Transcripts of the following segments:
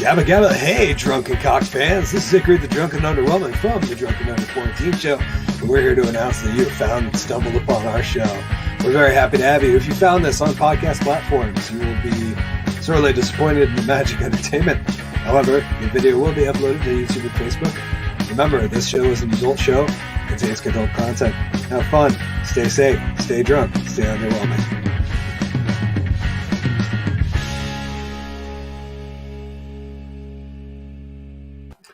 Gabba Gabba, hey Drunken Cock fans, this is Hickory the Drunken Underwhelming from the Drunken Under Quarantine Show, and we're here to announce that you have found and stumbled upon our show. We're very happy to have you. If you found this on podcast platforms, you will be sorely disappointed in the magic entertainment. However, the video will be uploaded to YouTube and Facebook. Remember, this show is an adult show, contains adult content. Have fun, stay safe, stay drunk, stay underwhelming.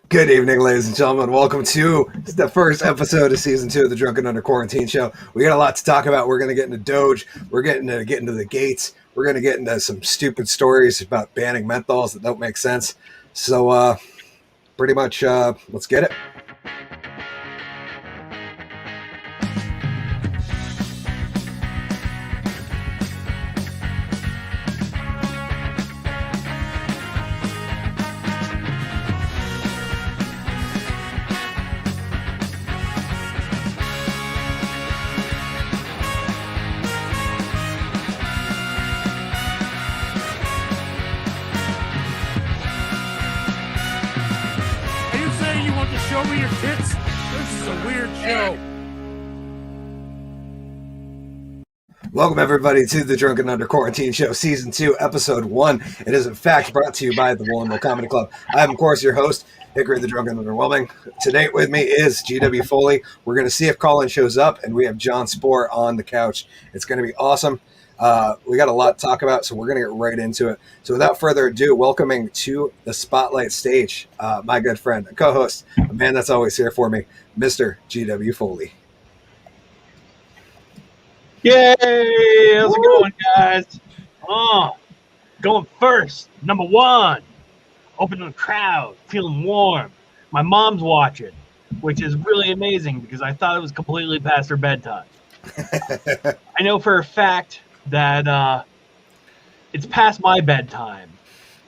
Good evening, ladies and gentlemen. Welcome to the first episode of Season 2 of the Drunken Under Quarantine Show. We got a lot to talk about. We're going to get into Doge. We're getting to get into the gates. We're going to get into some stupid stories about banning menthols that don't make sense. So, pretty much, let's get it. Show me your tits. This is a weird show. Welcome, everybody, to the Drunken Under Quarantine Show, Season 2, Episode 1. It is, in fact, brought to you by the Woolen Comedy Club. I am, of course, your host, Hickory the Drunken Underwhelming. Today with me is GW Foley. We're going to see if Collen shows up, and we have Jon Spoor on the couch. It's going to be awesome. We got a lot to talk about, so we're going to get right into it. So without further ado, welcoming to the spotlight stage, my good friend, co-host, a man that's always here for me, Mr. GW Foley. Yay! How's it going, guys? Going first. Number one, opening the crowd, feeling warm. My mom's watching, which is really amazing because I thought it was completely past her bedtime. I know for a fact that it's past my bedtime,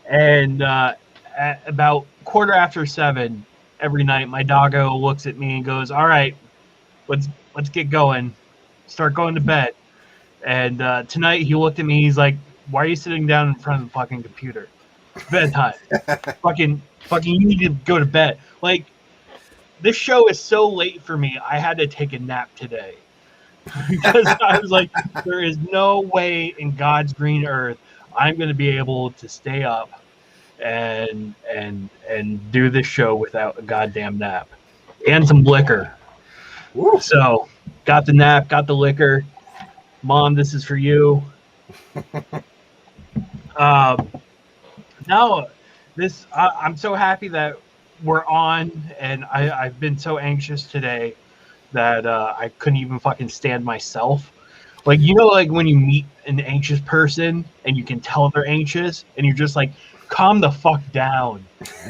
and at about 7:15 every night, my doggo looks at me and goes, "All right, let's get going, start going to bed." And tonight he looked at me, he's like, "Why are you sitting down in front of the fucking computer? It's bedtime. fucking you need to go to bed." Like, this show is so late for me, I had to take a nap today. Because I was like, there is no way in God's green earth I'm going to be able to stay up and do this show without a goddamn nap and some liquor. Woo. So, got the nap, got the liquor. Mom, this is for you. No, I'm so happy that we're on, and I've been so anxious today that I couldn't even fucking stand myself. Like, you know, like when you meet an anxious person and you can tell they're anxious and you're just like, calm the fuck down.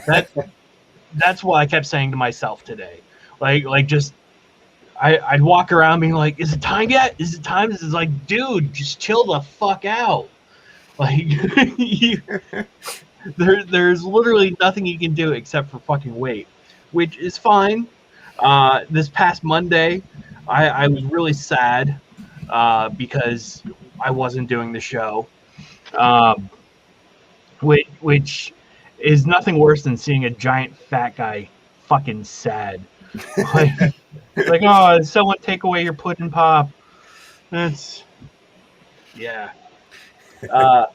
That's what I kept saying to myself today. Like just I'd walk around being like, is it time yet? Is it time? This is like, dude, just chill the fuck out. Like, there's literally nothing you can do except for fucking wait, which is fine. This past Monday, I was really sad because I wasn't doing the show, which is nothing worse than seeing a giant fat guy fucking sad. Like, oh, someone take away your pudding pop. That's, yeah. But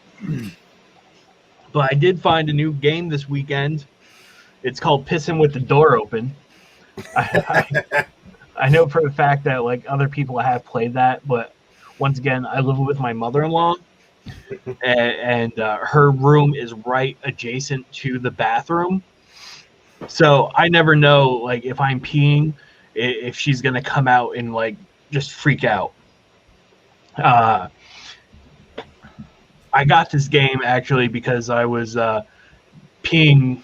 I did find a new game this weekend. It's called Pissing with the Door Open. I know for a fact that like other people have played that, but once again, I live with my mother-in-law, and her room is right adjacent to the bathroom, so I never know like if I'm peeing, if she's gonna come out and like just freak out. I got this game actually because I was peeing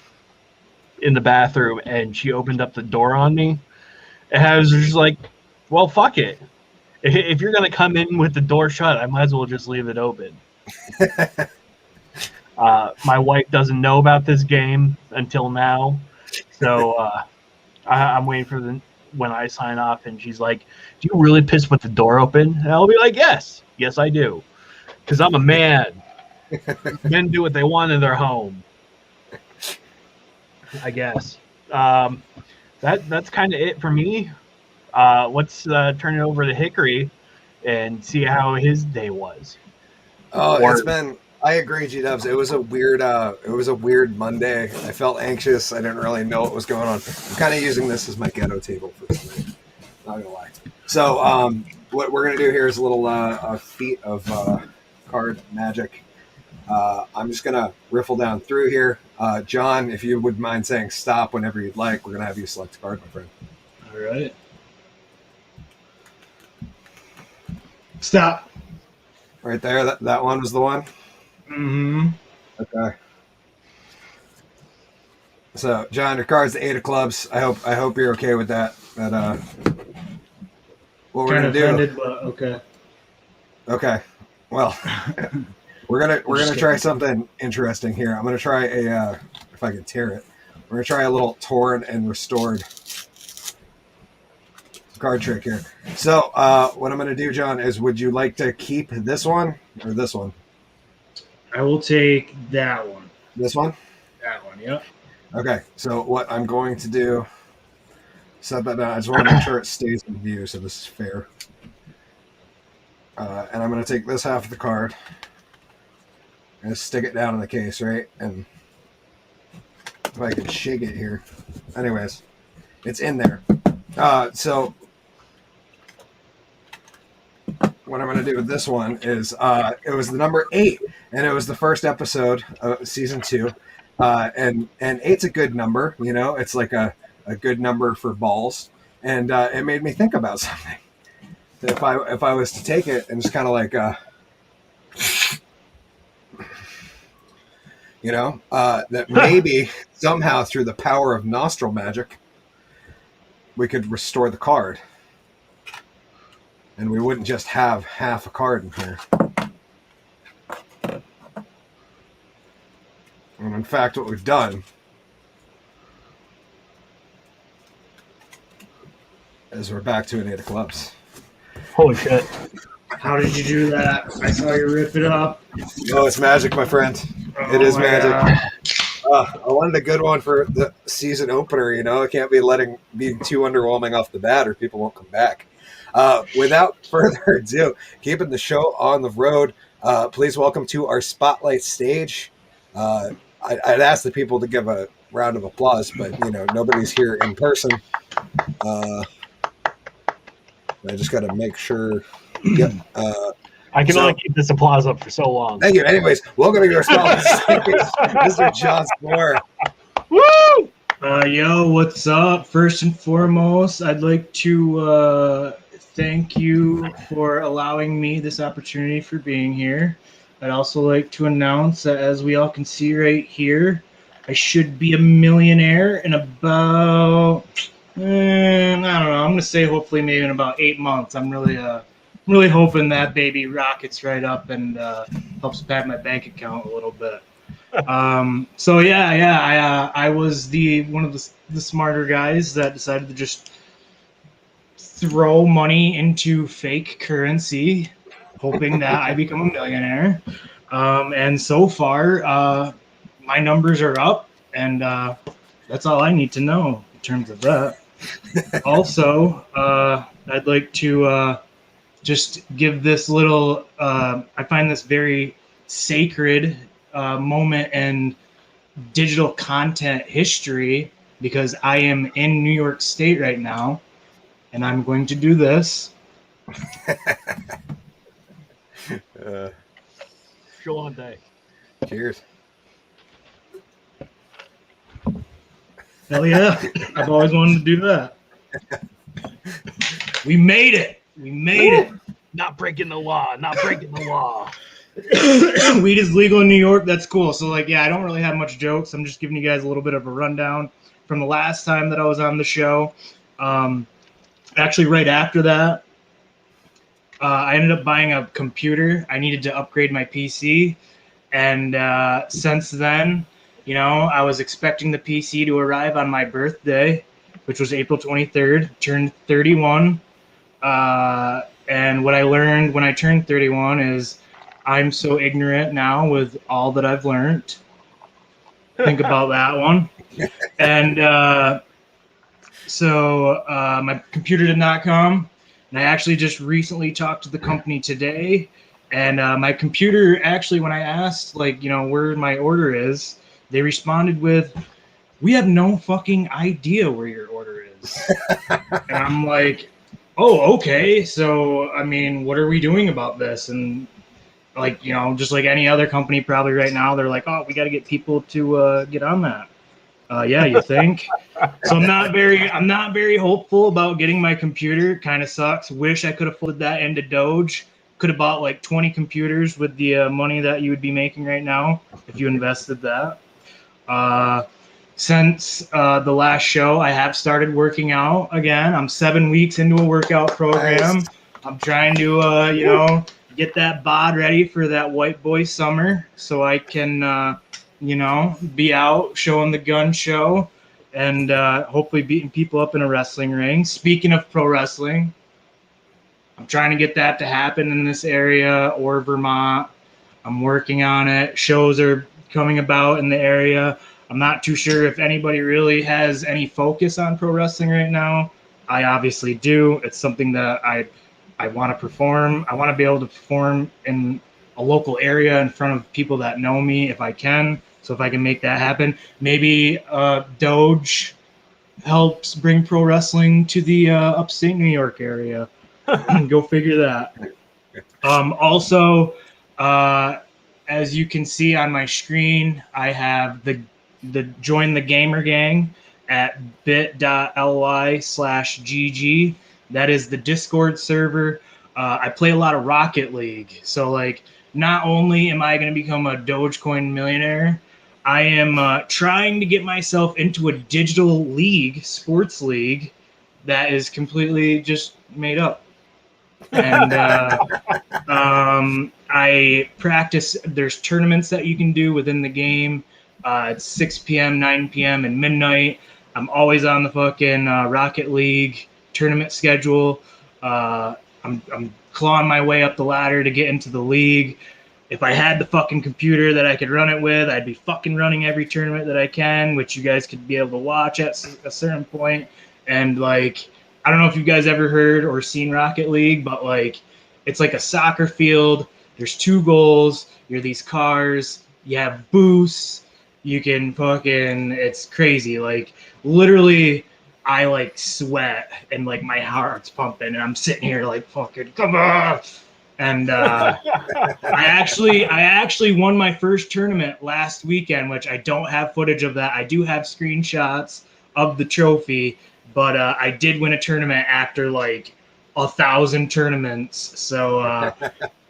in the bathroom and she opened up the door on me, and I was just like, well, fuck it, if you're gonna come in with the door shut, I might as well just leave it open. My wife doesn't know about this game until now, so I'm waiting for when I sign off and she's like, do you really piss with the door open? And I'll be like, yes I do, because I'm a man. Men do what they want in their home. I guess. That's kind of it for me. Let's turn it over to Hickory and see how his day was. Oh, Or it's been. I agree, G Dubs. It was a weird. It was a weird Monday. I felt anxious. I didn't really know what was going on. I'm kind of using this as my ghetto table for tonight. Not gonna lie. So, what we're gonna do here is a little a feat of card magic. I'm just gonna riffle down through here. John, if you would mind saying stop whenever you'd like, we're gonna have you select a card, my friend. All right. Stop. Right there. That one was the one. Mm-hmm. Okay. So, John, your card's the 8 of clubs. I hope you're okay with that. What we're Kind gonna of do? offended, but okay. Okay. Well, we're gonna try something interesting here. I'm gonna try if I can tear it. We're gonna try a little torn and restored card trick here. So, what I'm gonna do, John, is would you like to keep this one or this one? I will take that one. This one? That one, yep. Okay. So what I'm going to do, set that down. I just want to make sure it stays in view, so this is fair. And I'm going to take this half of the card and stick it down in the case, right? And if I can shake it here. Anyways, it's in there. So what I'm going to do with this one is it was the number 8, and it was the first episode of season 2. And 8's a good number, you know, it's like a good number for balls. And it made me think about something. If I was to take it and just kind of like, you know, that maybe somehow through the power of nostril magic, we could restore the card. And we wouldn't just have half a card in here. And in fact, what we've done is we're back to an 8 of clubs. holy shit! How did you do that? I saw you rip it up. Oh, it's magic, my friend. It is magic. I wanted a good one for the season opener, you know. I can't be being too underwhelming off the bat or people won't come back. Without further ado, keeping the show on the road, please welcome to our spotlight stage. I'd ask the people to give a round of applause, but, you know, nobody's here in person. I just got to make sure. Yep. I can only keep this applause up for so long. Thank you. Anyways, welcome to our spotlight stage, Mr. Jon Spoor. Woo! Yo, what's up? First and foremost, I'd like to thank you for allowing me this opportunity for being here. I'd also like to announce that, as we all can see right here, I should be a millionaire in about, I don't know, I'm going to say hopefully maybe in about 8 months. I'm really hoping that baby rockets right up and helps pad my bank account a little bit. So I was one of the smarter guys that decided to just throw money into fake currency, hoping that I become a millionaire. And so far, my numbers are up, and that's all I need to know in terms of that. Also, I'd like to just give this little, I find this very sacred moment in digital content history, because I am in New York State right now, and I'm going to do this. Show on day. Cheers. Hell yeah. I've always wanted to do that. We made it. We made it. Not breaking the law. Not breaking the law. Weed is legal in New York. That's cool. So, I don't really have much jokes. I'm just giving you guys a little bit of a rundown from the last time that I was on the show. Actually, right after that, I ended up buying a computer. I needed to upgrade my PC. And since then, I was expecting the PC to arrive on my birthday, which was April 23rd, turned 31. And what I learned when I turned 31 is I'm so ignorant now with all that I've learned. Think about that one. And so my computer did not come. And I actually just recently talked to the company today. And my computer actually, when I asked, like, where my order is, they responded with, "We have no fucking idea where your order is." And I'm like, "Oh, okay. So, I mean, what are we doing about this?" And like, just like any other company probably right now, they're like, "Oh, we got to get people to get on that." Yeah, you think? So I'm not very hopeful about getting my computer. Kind of sucks. Wish I could have folded that into Doge. Could have bought like 20 computers with the money that you would be making right now if you invested that. Since the last show, I have started working out again. I'm 7 weeks into a workout program. Nice. I'm trying to, get that bod ready for that white boy summer so I can, be out showing the gun show and hopefully beating people up in a wrestling ring. Speaking of pro wrestling, I'm trying to get that to happen in this area or Vermont. I'm working on it. Shows are coming about in the area. I'm not too sure if anybody really has any focus on pro wrestling right now. I obviously do. It's something that I want to perform. I want to be able to perform in a local area in front of people that know me if I can. So if I can make that happen, maybe Doge helps bring pro wrestling to the upstate New York area. Go figure that. Also, as you can see on my screen, I have the join the gamer gang at bit.ly/GG. That is the Discord server. I play a lot of Rocket League. So like, not only am I going to become a Dogecoin millionaire, I am trying to get myself into a digital league, sports league, that is completely just made up. And I practice. There's tournaments that you can do within the game. It's 6 p.m., 9 p.m., and midnight. I'm always on the fucking Rocket League tournament schedule. I'm clawing my way up the ladder to get into the league. If I had the fucking computer that I could run it with, I'd be fucking running every tournament that I can, which you guys could be able to watch at a certain point. And like, I don't know if you guys ever heard or seen Rocket League, but like, it's like a soccer field. There's 2 goals. You're these cars. You have boosts. You can fucking, it's crazy. Like, literally, I like sweat and like my heart's pumping and I'm sitting here like, fucking, come on. And I actually won my first tournament last weekend, which I don't have footage of that. I do have screenshots of the trophy, but I did win a tournament after like 1,000 tournaments. So,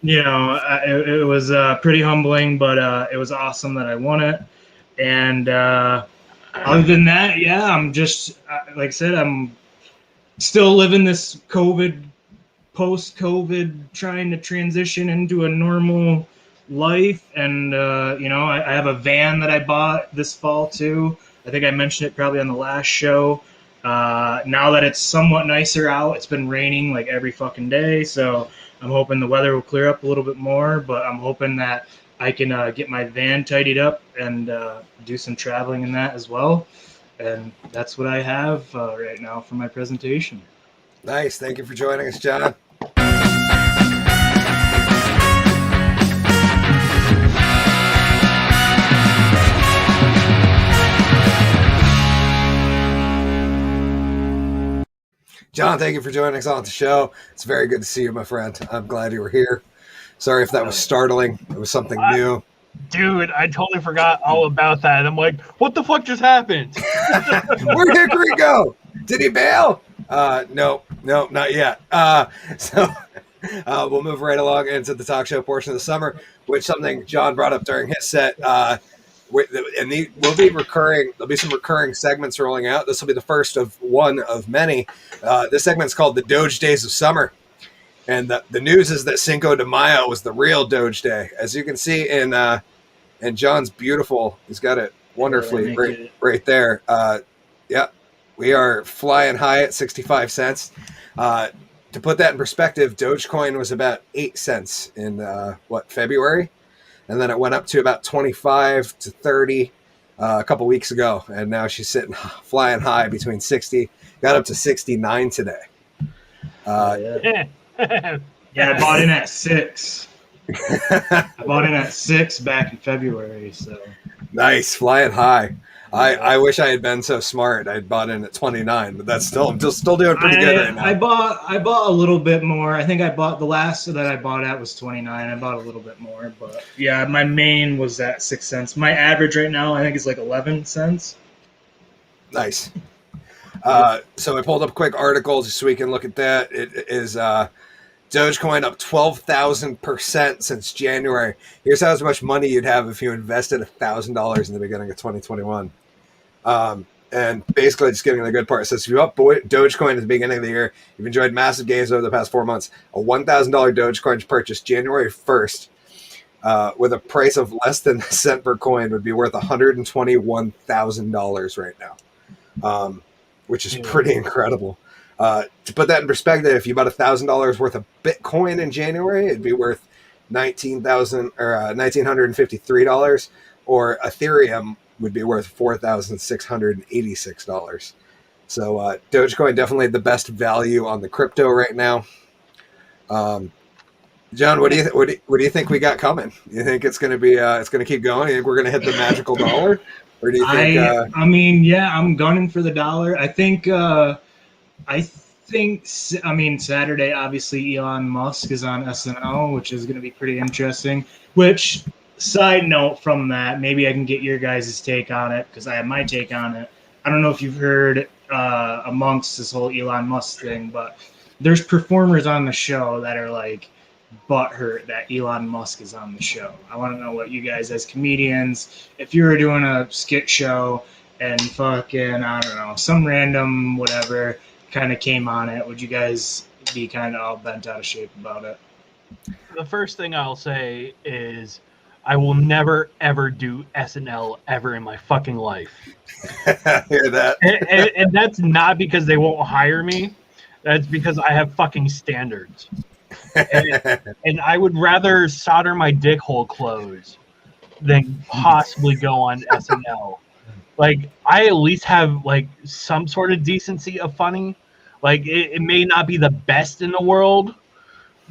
it was pretty humbling, but it was awesome that I won it. And other than that, yeah, I'm just, like I said, I'm still living this post-COVID, trying to transition into a normal life. And, I have a van that I bought this fall too. I think I mentioned it probably on the last show. Now that it's somewhat nicer out, it's been raining like every fucking day. So I'm hoping the weather will clear up a little bit more, but I'm hoping that I can get my van tidied up and do some traveling in that as well. And that's what I have right now for my presentation. Nice. Thank you for joining us, John. John, thank you for joining us on the show. It's very good to see you, my friend. I'm glad you were here. Sorry if that was startling. It was something new. Dude, I totally forgot all about that. I'm like, what the fuck just happened? Where'd Hickory go? Did he bail? No, not yet. So we'll move right along into the talk show portion of the summer, which something John brought up during his set. And will be recurring. There'll be some recurring segments rolling out. This will be the first of one of many. This segment's called the Doge Days of Summer. And the news is that Cinco de Mayo was the real Doge Day. As you can see in John's beautiful, he's got it wonderfully right there. Yeah, we are flying high at 65 cents. To put that in perspective, Dogecoin was about 8 cents in February? And then it went up to about 25 to 30 a couple weeks ago, and now she's flying high between 60, got up to 69 today. Yeah, I bought in at 6. I bought in at 6 back in February. So Nice, flying high. I wish I had been so smart. I'd bought in at 29, but that's still doing pretty good right now. I bought a little bit more. I think I bought the last that I bought at was 29. I bought a little bit more, but yeah, my main was at 6 cents. My average right now, I think, is like 11 cents. Nice. So I pulled up a quick article just so we can look at that. It is Dogecoin up 12,000% since January. Here's how much money you'd have if you invested $1,000 in the beginning of 2021. And basically, just getting the good part. It says if you bought Dogecoin at the beginning of the year, you've enjoyed massive gains over the past 4 months. A $1,000 Dogecoin purchased January 1st with a price of less than a cent per coin would be worth $121,000 right now, which is pretty incredible. To put that in perspective, if you bought $1,000 worth of Bitcoin in January, it'd be worth $1,953, or Ethereum would be worth $4,686. So Dogecoin definitely the best value on the crypto right now. John, what do you think we got coming? You think it's going to be it's going to keep going? You think we're going to hit the magical dollar, or do you think? I mean, yeah, I'm gunning for the dollar. I think Saturday, obviously, Elon Musk is on SNL, which is going to be pretty interesting. Which, side note from that, maybe I can get your guys' take on it, because I have my take on it. I don't know if you've heard amongst this whole Elon Musk thing, but there's performers on the show that are like butthurt that Elon Musk is on the show. I want to know what you guys, as comedians, if you were doing a skit show and fucking, I don't know, some random whatever kind of came on it, would you guys be kind of all bent out of shape about it? The first thing I'll say is I will never, ever do SNL ever in my fucking life. Hear that? And that's not because they won't hire me. That's because I have fucking standards. And I would rather solder my dick hole closed than possibly go on SNL. Like, I at least have like some sort of decency of funny. Like, it may not be the best in the world,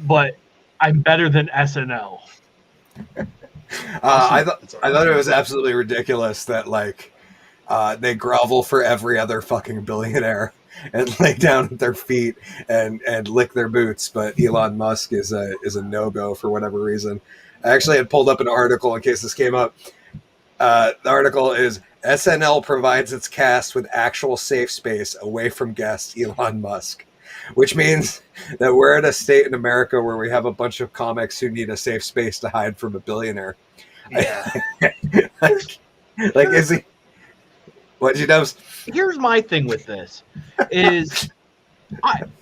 but I'm better than SNL. I thought it was absolutely ridiculous that like they grovel for every other fucking billionaire and lay down at their feet and lick their boots, but Elon Musk is a no-go for whatever reason. I actually had pulled up an article in case this came up. The article is SNL provides its cast with actual safe space away from guest Elon Musk, which means that we're at a state in America where we have a bunch of comics who need a safe space to hide from a billionaire. Yeah. like is he? What she does? Here's my thing with this: is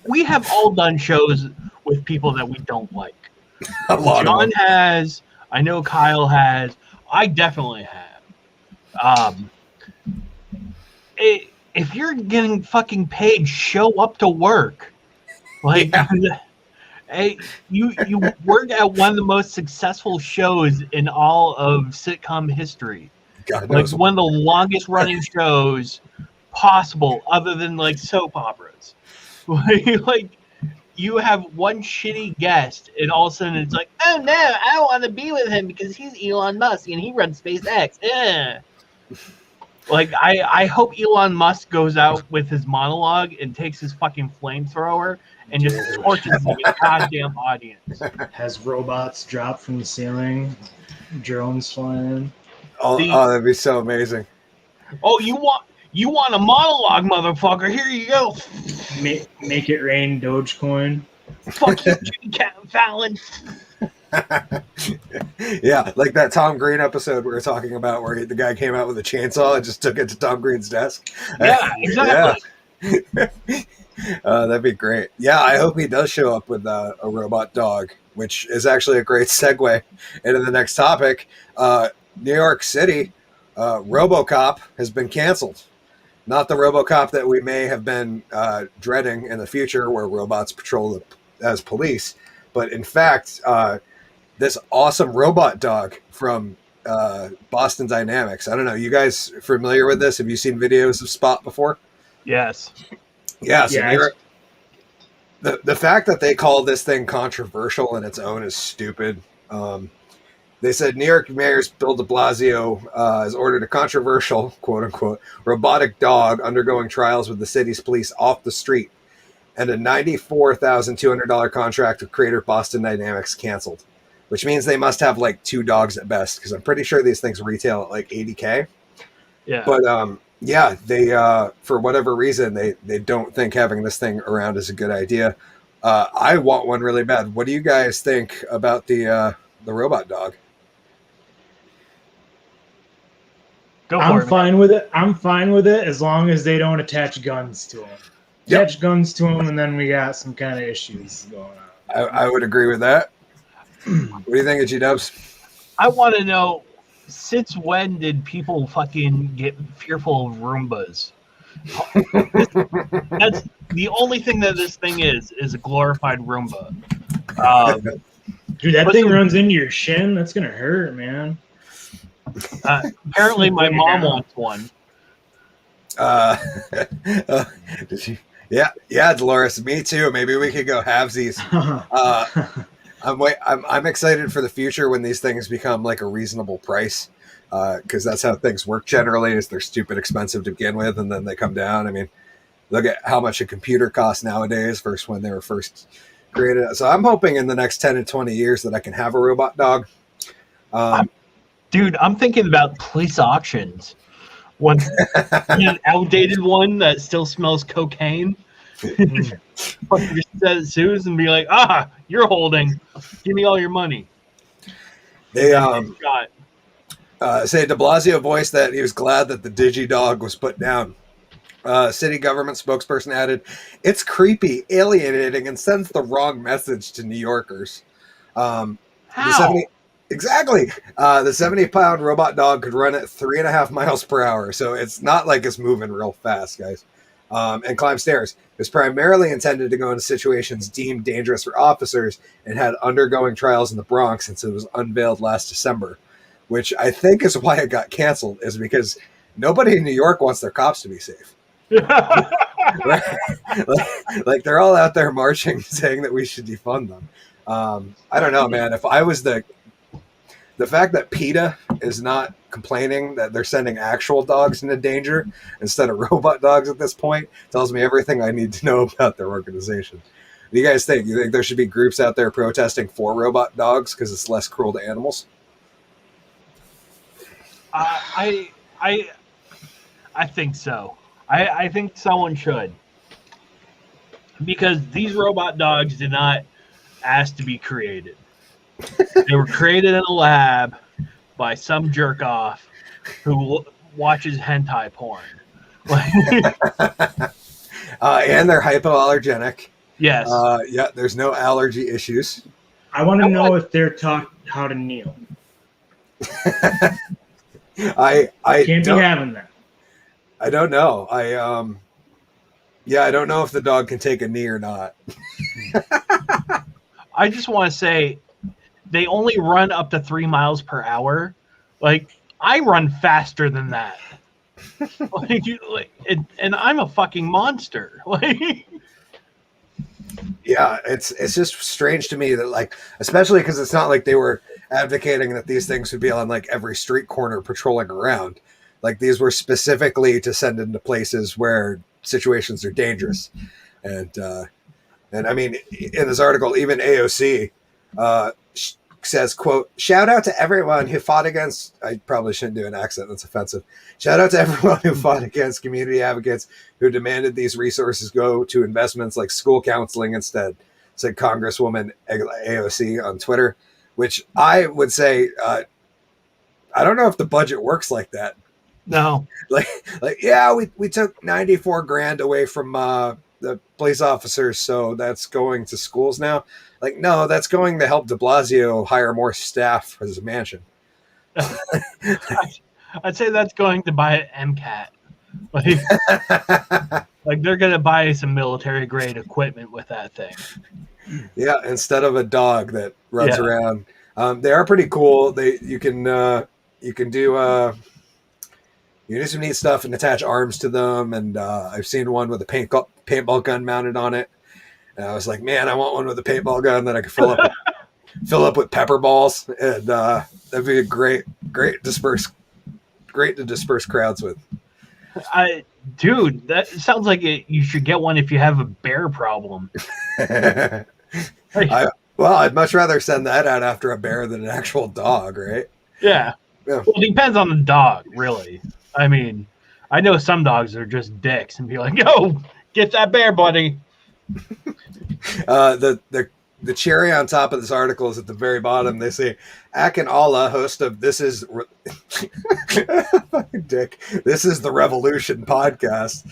we have all done shows with people that we don't like. A lot John of them. has. I know Kyle has. I definitely have. If you're getting fucking paid, show up to work. Like, hey, you work at one of the most successful shows in all of sitcom history. God Like knows. one of the longest running shows possible, other than like soap operas. Like, you have one shitty guest, and all of a sudden it's like, oh no, I don't want to be with him because he's Elon Musk and he runs SpaceX. Like, I hope Elon Musk goes out with his monologue and takes his fucking flamethrower and just torches the goddamn audience. Has robots drop from the ceiling, drones flying. Oh, that'd be so amazing. Oh, you want a monologue, motherfucker? Here you go. Make it rain Dogecoin. Fuck you, Jimmy Fallon. Yeah, like that Tom Green episode we were talking about where the guy came out with a chainsaw and just took it to Tom Green's desk. Yeah, exactly. Yeah. That'd be great. Yeah, I hope he does show up with a robot dog, which is actually a great segue into the next topic. New York City, RoboCop has been canceled. Not the RoboCop that we may have been dreading in the future, where robots patrol as police, but in fact, this awesome robot dog from Boston Dynamics. I don't know. You guys familiar with this? Have you seen videos of Spot before? Yes. Yeah. So Yeah, the fact that they call this thing controversial in its own is stupid. They said New York Mayor Bill de Blasio has ordered a controversial, quote unquote, robotic dog undergoing trials with the city's police off the street, and a $94,200 contract with creator Boston Dynamics canceled, which means they must have like 2 dogs at best, because I'm pretty sure these things retail at like $80K. Yeah. But yeah, they for whatever reason they don't think having this thing around is a good idea. I want one really bad. What do you guys think about the robot dog? I'm fine with it. I'm fine with it as long as they don't attach guns to them. Attach guns to them, and then we got some kind of issues going on. I would agree with that. What do you think of G-Dubs? I want to know, since when did people fucking get fearful of Roombas? That's the only thing that this thing is a glorified Roomba. Dude, that thing runs into your shin. That's gonna hurt, man. Apparently, my mom wants one. Did she? Yeah, Dolores. Me too. Maybe we could go halvesies. I'm excited for the future when these things become like a reasonable price, because that's how things work generally. Is they're stupid expensive to begin with, and then they come down. I mean, look at how much a computer costs nowadays versus when they were first created. So I'm hoping in the next 10 to 20 years that I can have a robot dog. Dude, I'm thinking about police auctions. One an outdated one that still smells cocaine. Fucking just set it Suze and be like, you're holding. Give me all your money. They say de Blasio voiced that he was glad that the DigiDog was put down. City government spokesperson added, "It's creepy, alienating, and sends the wrong message to New Yorkers." How? Exactly. The 70-pound robot dog could run at 3.5 miles per hour, so it's not like it's moving real fast, guys. And climb stairs. It's primarily intended to go into situations deemed dangerous for officers, and had undergoing trials in the Bronx since it was unveiled last December, which I think is why it got canceled, is because nobody in New York wants their cops to be safe. like they're all out there marching saying that we should defund them. I don't know, man. If I was the fact that PETA is not complaining that they're sending actual dogs into danger instead of robot dogs at this point tells me everything I need to know about their organization. What do you guys think? You think there should be groups out there protesting for robot dogs because it's less cruel to animals? I think so. I think someone should. Because these robot dogs did not ask to be created. They were created in a lab by some jerk off who watches hentai porn. And they're hypoallergenic. Yes. Yeah, there's no allergy issues. I want to know if they're taught how to kneel. I Can't be having that. I don't know. I don't know if the dog can take a knee or not. I just want to say they only run up to 3 miles per hour. Like, I run faster than that. And I'm a fucking monster. Yeah, it's just strange to me that, like, especially because it's not like they were advocating that these things would be on like every street corner patrolling around. Like, these were specifically to send into places where situations are dangerous. And I mean, in this article, even AOC says, quote, "Shout out to everyone who fought against," I probably shouldn't do an accent, that's offensive. "Shout out to everyone who fought against community advocates who demanded these resources go to investments like school counseling instead," said Congresswoman AOC on Twitter, which I would say, I don't know if the budget works like that. No. Like, yeah, we took 94 grand away from the police officers, so that's going to schools now. Like, no, that's going to help de Blasio hire more staff for his mansion. I'd say that's going to buy an MCAT. Like they're going to buy some military grade equipment with that thing. Yeah, instead of a dog that runs around. They are pretty cool. You can you can do some neat stuff and attach arms to them. And I've seen one with a paintball gun mounted on it. And I was like, man, I want one with a paintball gun that I could fill up with pepper balls, and that'd be a great to disperse crowds with. Dude, that sounds like you should get one if you have a bear problem. I'd much rather send that out after a bear than an actual dog, right? Yeah. Well, it depends on the dog, really. I mean, I know some dogs are just dicks and be like, yo, get that bear, buddy. The cherry on top of this article is at the very bottom. They say, Akin Allah, host of This Is Dick. This is the Revolution podcast.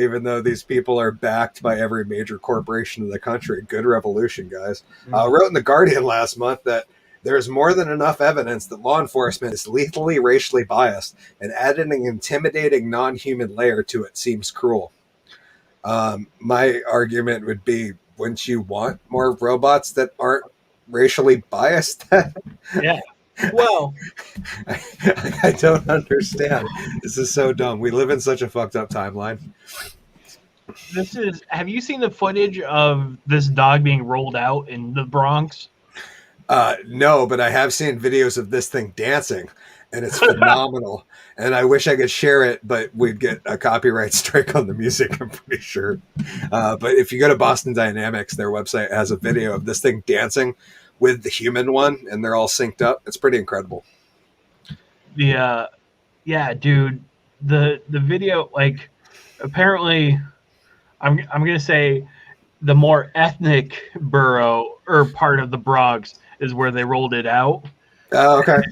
Even though these people are backed by every major corporation in the country. Good revolution, guys. Wrote in The Guardian last month that there's more than enough evidence that law enforcement is lethally racially biased, and adding an intimidating non-human layer to it seems cruel. My argument would be, wouldn't you want more robots that aren't racially biased? Yeah. Well, I don't understand. This is so dumb. We live in such a fucked up timeline. Have you seen the footage of this dog being rolled out in the Bronx? No, but I have seen videos of this thing dancing, and it's phenomenal. And I wish I could share it, but we'd get a copyright strike on the music, I'm pretty sure. But if you go to Boston Dynamics, their website has a video of this thing dancing with the human one, and they're all synced up. It's pretty incredible. Yeah, dude. The video, like, apparently, I'm gonna say the more ethnic borough or part of the Bronx is where they rolled it out. Oh, okay.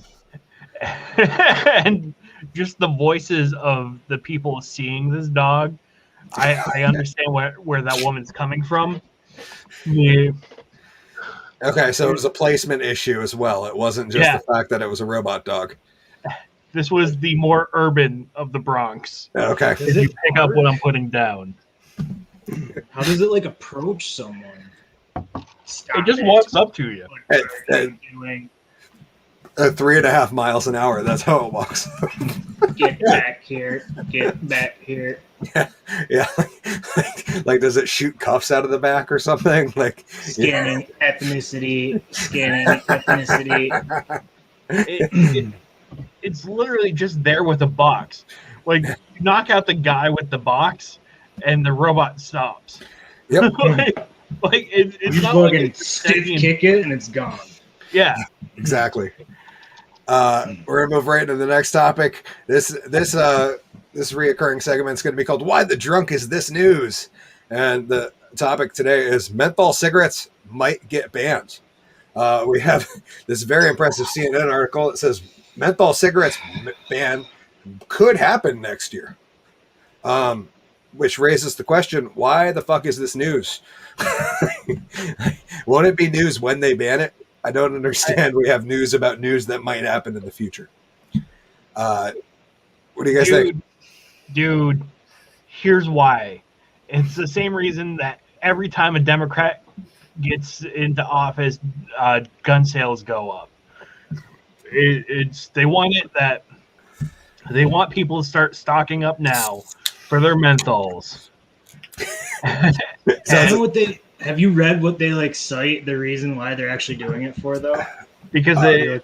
And just the voices of the people seeing this dog, I understand where that woman's coming from. Yeah. Okay, so it was a placement issue as well. It wasn't just the fact that it was a robot dog. This was the more urban of the Bronx. Okay. If you pick up what I'm putting down. How does it like approach someone? It just walks up to you. At 3.5 miles an hour, that's how it walks. Get back here. Get back here. Yeah. Like, does it shoot cuffs out of the back or something? Like scanning ethnicity. It's literally just there with a box. Like, you knock out the guy with the box, and the robot stops. Yep. It's not like it's stiff kick it and it's gone. Yeah. Exactly. We're gonna move right into the next topic. This reoccurring segment is going to be called "Why the Drunk Is This News?" And the topic today is menthol cigarettes might get banned. We have this very impressive CNN article that says menthol cigarettes ban could happen next year, which raises the question: why the fuck is this news? Won't it be news when they ban it? I don't understand. We have news about news that might happen in the future. What do you guys think? Dude, here's why. It's the same reason that every time a Democrat gets into office, gun sales go up. They want people to start stocking up now for their menthols. Have you read what they cite the reason why they're actually doing it for though? Because they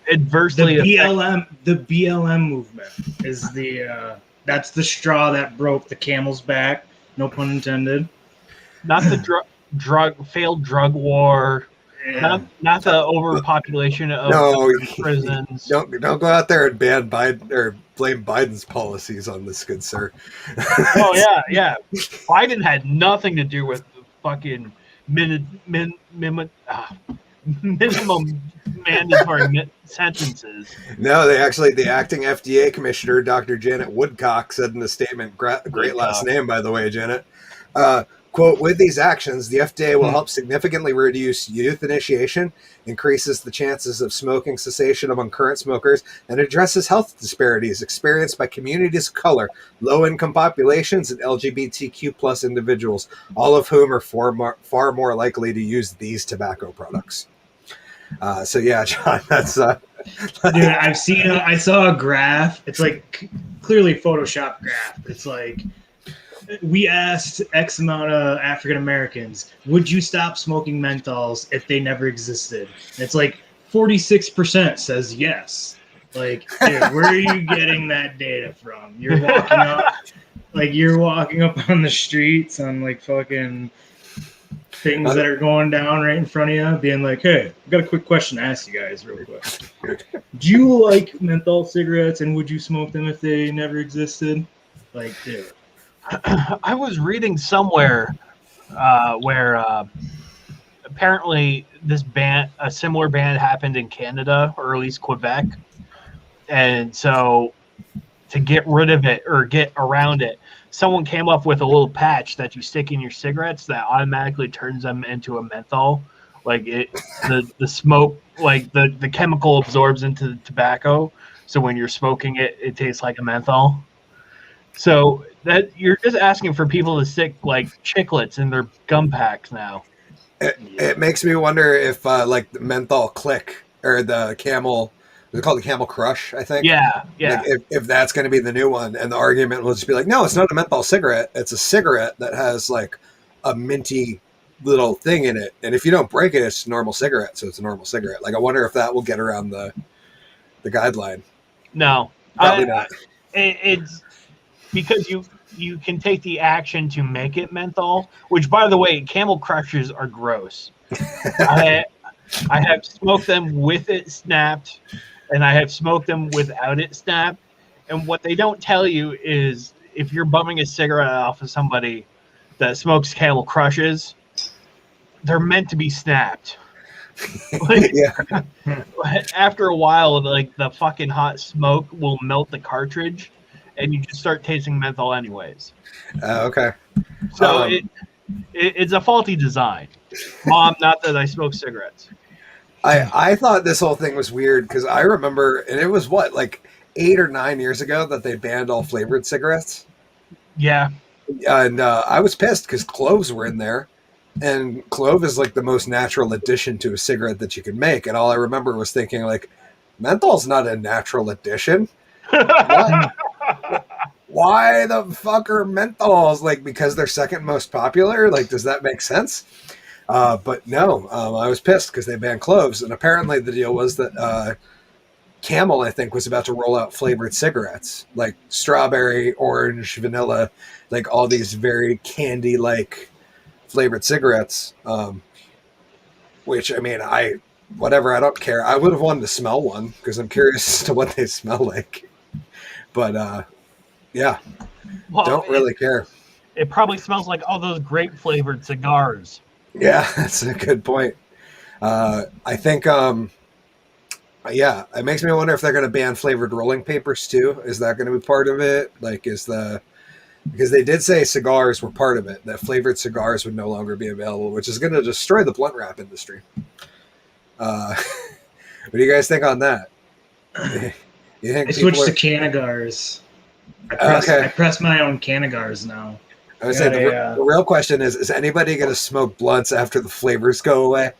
adversely the BLM movement is that's the straw that broke the camel's back. No pun intended. Not the failed drug war. Yeah. Not the overpopulation of prisons. Don't go out there and ban Biden or blame Biden's policies on this, good sir. Oh yeah. Biden had nothing to do with the fucking minimum mandatory sentences. No, the acting FDA commissioner, Dr. Janet Woodcock, said in a statement, great last name, by the way, Janet, quote, with these actions, the FDA will help significantly reduce youth initiation, increases the chances of smoking cessation among current smokers, and addresses health disparities experienced by communities of color, low-income populations, and LGBTQ plus individuals, all of whom are far more likely to use these tobacco products. So yeah, John, that's Dude, I saw a graph. It's like clearly Photoshop graph. It's like, we asked X amount of African Americans, would you stop smoking menthols if they never existed? And it's like 46% says yes. Like, dude, where are you getting that data from? You're walking up on the streets on like fucking things that are going down right in front of you, being like, hey, I've got a quick question to ask you guys real quick. Do you like menthol cigarettes, and would you smoke them if they never existed? Like, dude. I was reading somewhere where apparently a similar ban happened in Canada, or at least Quebec. And so to get rid of it or get around it, someone came up with a little patch that you stick in your cigarettes that automatically turns them into a menthol. Like the smoke, like the chemical absorbs into the tobacco. So when you're smoking it, it tastes like a menthol. So that you're just asking for people to stick like chiclets in their gum packs now. It makes me wonder if like the menthol click or the Camel, is it called the Camel Crush, I think? Yeah. Like if that's going to be the new one, and the argument will just be like, no, it's not a menthol cigarette. It's a cigarette that has like a minty little thing in it. And if you don't break it, it's a normal cigarette. So it's a normal cigarette. Like, I wonder if that will get around the guideline. No. Probably not. It's because you can take the action to make it menthol, which, by the way, Camel Crushes are gross. I have smoked them with it snapped, and I have smoked them without it snapped. And what they don't tell you is if you're bumming a cigarette off of somebody that smokes Camel Crushes, they're meant to be snapped. Like, Yeah. after a while, like the fucking hot smoke will melt the cartridge, and you just start tasting menthol anyways. Okay. So it's a faulty design. Mom, not that I smoke cigarettes. I thought this whole thing was weird because I remember, and it was what, like 8 or 9 years ago that they banned all flavored cigarettes. Yeah. And I was pissed because cloves were in there. And clove is like the most natural addition to a cigarette that you can make. And all I remember was thinking, like, menthol's not a natural addition. What? Why the fuck are menthols? Like, because they're second most popular? Like, does that make sense? But no, I was pissed because they banned cloves. And apparently the deal was that Camel, I think, was about to roll out flavored cigarettes. Like strawberry, orange, vanilla, like all these very candy-like flavored cigarettes, which, I mean, I don't care. I would have wanted to smell one because I'm curious as to what they smell like. But yeah, Well, don't really care. It probably smells like all those grape flavored cigars. Yeah, that's a good point. I think, yeah, it makes me wonder if they're going to ban flavored rolling papers too. Is that going to be part of it? Like, because they did say cigars were part of it, that flavored cigars would no longer be available, which is going to destroy the blunt wrap industry. What do you guys think on that? You think I switched to Canagars. I press my own Canagars now. I would say the real question is anybody going to smoke blunts after the flavors go away?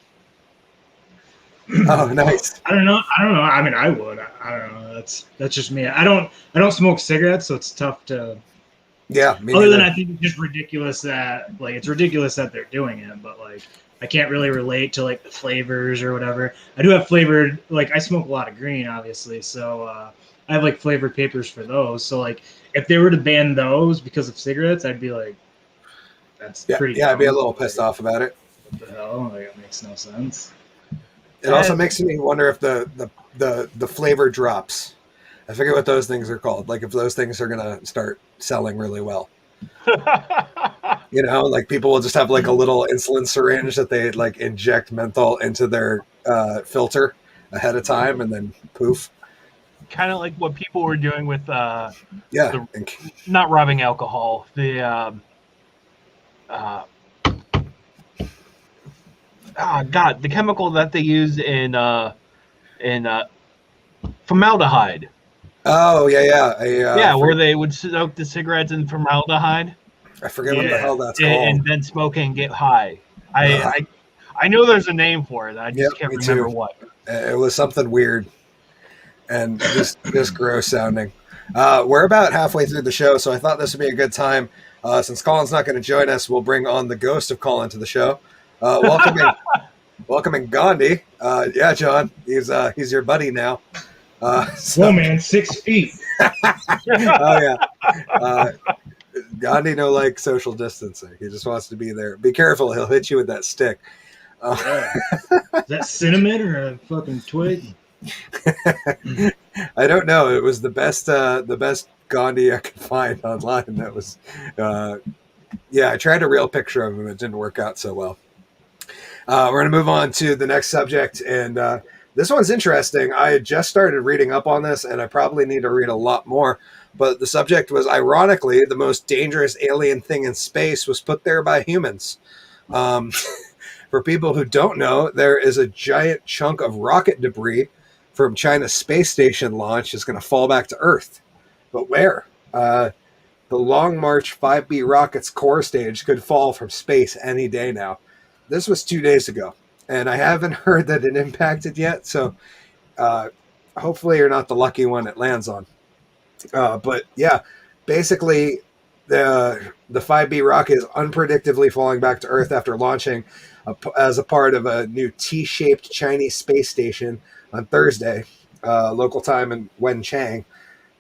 Oh, nice. I don't know. I mean, I would. I don't know. That's just me. I don't smoke cigarettes, so it's tough to. Yeah. Other than I think it's just ridiculous that it's ridiculous that they're doing it, but like I can't really relate to like the flavors or whatever. I do have flavored, like I smoke a lot of green, obviously, so I have like flavored papers for those. So like if they were to ban those because of cigarettes, I'd be like, that's pretty. Yeah, I'd be a little pissed off about it. What the hell? Like, it makes no sense. It also makes me wonder if the flavor drops. I forget what those things are called. Like if those things are gonna start selling really well. You know, like people will just have like a little insulin syringe that they like inject menthol into their filter ahead of time, and then poof. Kind of like what people were doing with not rubbing alcohol. The the chemical that they use in formaldehyde. Oh yeah. Where they would soak the cigarettes in formaldehyde. I forget what the hell that's called. And then smoke it and get high. I know there's a name for it. I just can't remember what. It was something weird. and just gross sounding. We're about halfway through the show, so I thought this would be a good time. Since Collen's not going to join us, we'll bring on the ghost of Collen to the show. Welcoming Gandhi. Yeah, John, he's your buddy now. Whoa, man, 6 feet. Oh yeah. Gandhi like social distancing. He just wants to be there. Be careful, he'll hit you with that stick. Is that cinnamon or a fucking twig? I don't know. It was the best Gandhi I could find online. That was I tried a real picture of him. It didn't work out so well. We're going to move on to the next subject, and this one's interesting. I had just started reading up on this, and I probably need to read a lot more. But the subject was, ironically, the most dangerous alien thing in space was put there by humans. For people who don't know, there is a giant chunk of rocket debris from China's space station launch is going to fall back to Earth. But where? The Long March 5B rocket's core stage could fall from space any day now. This was 2 days ago, and I haven't heard that it impacted yet, so hopefully you're not the lucky one it lands on. But yeah, basically the 5B rocket is unpredictably falling back to Earth after launching as a part of a new T-shaped Chinese space station on Thursday, local time in Wenchang.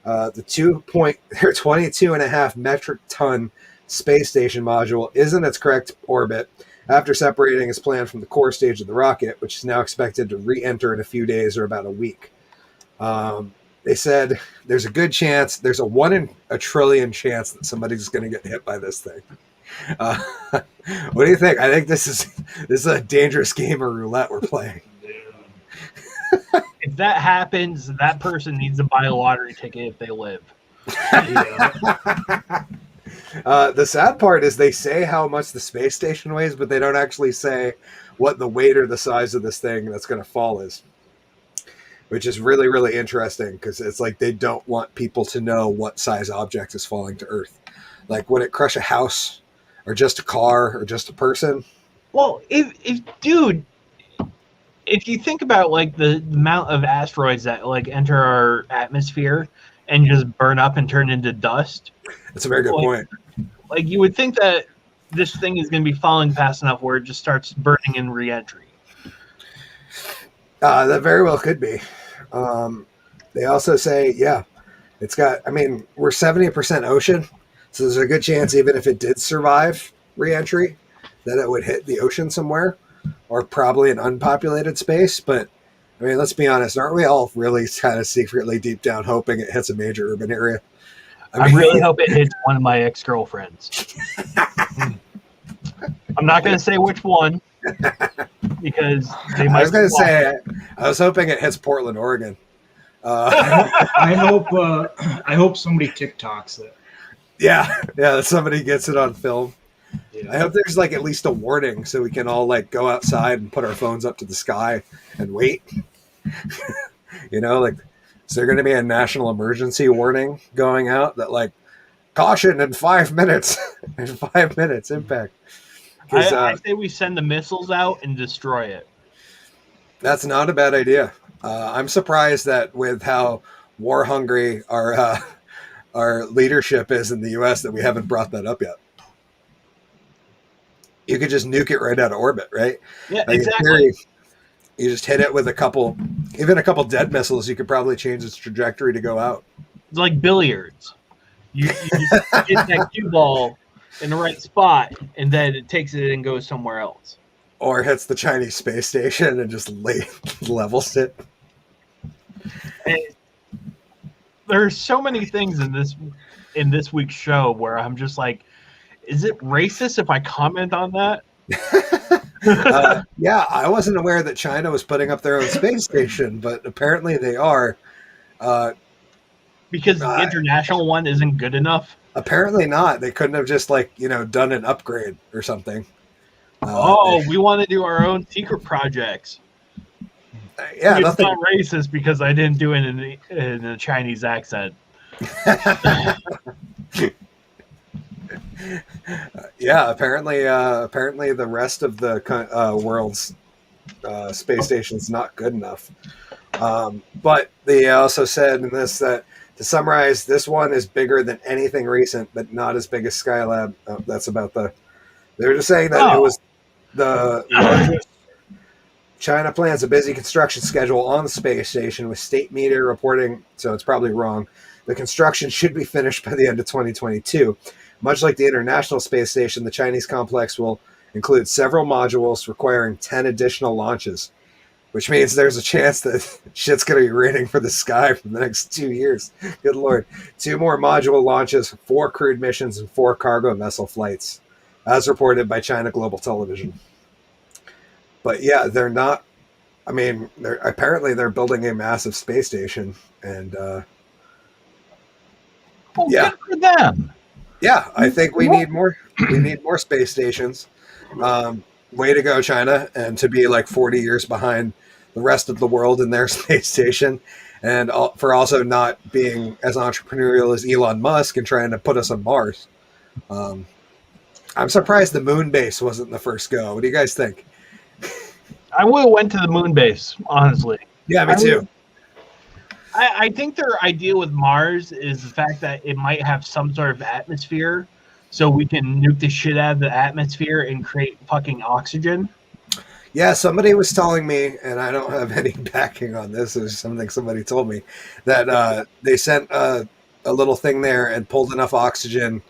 The 22.5 metric ton space station module is in its correct orbit after separating as planned from the core stage of the rocket, which is now expected to re-enter in a few days or about a week. They said there's a good chance, there's a 1 in a trillion chance that somebody's going to get hit by this thing. What do you think? I think this is a dangerous game of roulette we're playing. If that happens, that person needs to buy a lottery ticket if they live. The sad part is they say how much the space station weighs, but they don't actually say what the weight or the size of this thing that's going to fall is, which is really, really interesting because it's like they don't want people to know what size object is falling to Earth. Like, would it crush a house or just a car or just a person? Well, if you think about like the amount of asteroids that like enter our atmosphere and just burn up and turn into dust. That's a very good point. Like you would think that this thing is going to be falling fast enough where it just starts burning in re-entry. That very well could be. They also say, it's got, we're 70% ocean, so there's a good chance even if it did survive re-entry, that it would hit the ocean somewhere or probably an unpopulated space. But, let's be honest, aren't we all really kind of secretly deep down hoping it hits a major urban area? I really hope it hits one of my ex-girlfriends. I'm not going to say which one because they might. I was hoping it hits Portland, Oregon. I hope somebody TikToks it. Yeah, somebody gets it on film. Yeah. I hope there's like at least a warning so we can all like go outside and put our phones up to the sky and wait. Is there going to be a national emergency warning going out that like caution in 5 minutes, in 5 minutes impact? I say we send the missiles out and destroy it. That's not a bad idea. I'm surprised that with how war hungry our leadership is in the U.S. that we haven't brought that up yet. You could just nuke it right out of orbit, right? Yeah, like exactly. You just hit it with a couple dead missiles. You could probably change its trajectory to go out. It's like billiards. You just hit that cue ball in the right spot, and then it takes it and goes somewhere else. Or hits the Chinese space station and just levels it. And there's so many things in this week's show where I'm just like, is it racist if I comment on that? I wasn't aware that China was putting up their own space station, but apparently they are. Because the international one isn't good enough? Apparently not. They couldn't have just done an upgrade or something. We want to do our own secret projects. Yeah, it's not racist because I didn't do it in a Chinese accent. Apparently the rest of the world's space station's not good enough. But they also said in this that, to summarize, this one is bigger than anything recent, but not as big as Skylab. Oh, that's about the. They were just saying that it was the largest. China plans a busy construction schedule on the space station with state media reporting, so it's probably wrong. The construction should be finished by the end of 2022. Much like the International Space Station, the Chinese complex will include several modules requiring 10 additional launches, which means there's a chance that shit's going to be raining for the sky for the next 2 years. Good Lord. 2 more module launches, 4 crewed missions, and 4 cargo vessel flights, as reported by China Global Television. But yeah, they're not. I mean, apparently they're building a massive space station, and yeah, good for them. Yeah, I think we need more. We need more space stations. Way to go, China, and to be like 40 years behind the rest of the world in their space station, and for also not being as entrepreneurial as Elon Musk and trying to put us on Mars. I'm surprised the moon base wasn't the first go. What do you guys think? I would have went to the moon base, honestly. Yeah, me too. I think their idea with Mars is the fact that it might have some sort of atmosphere, so we can nuke the shit out of the atmosphere and create fucking oxygen. Yeah, somebody was telling me, and I don't have any backing on this, it was something somebody told me, that they sent a little thing there and pulled enough oxygen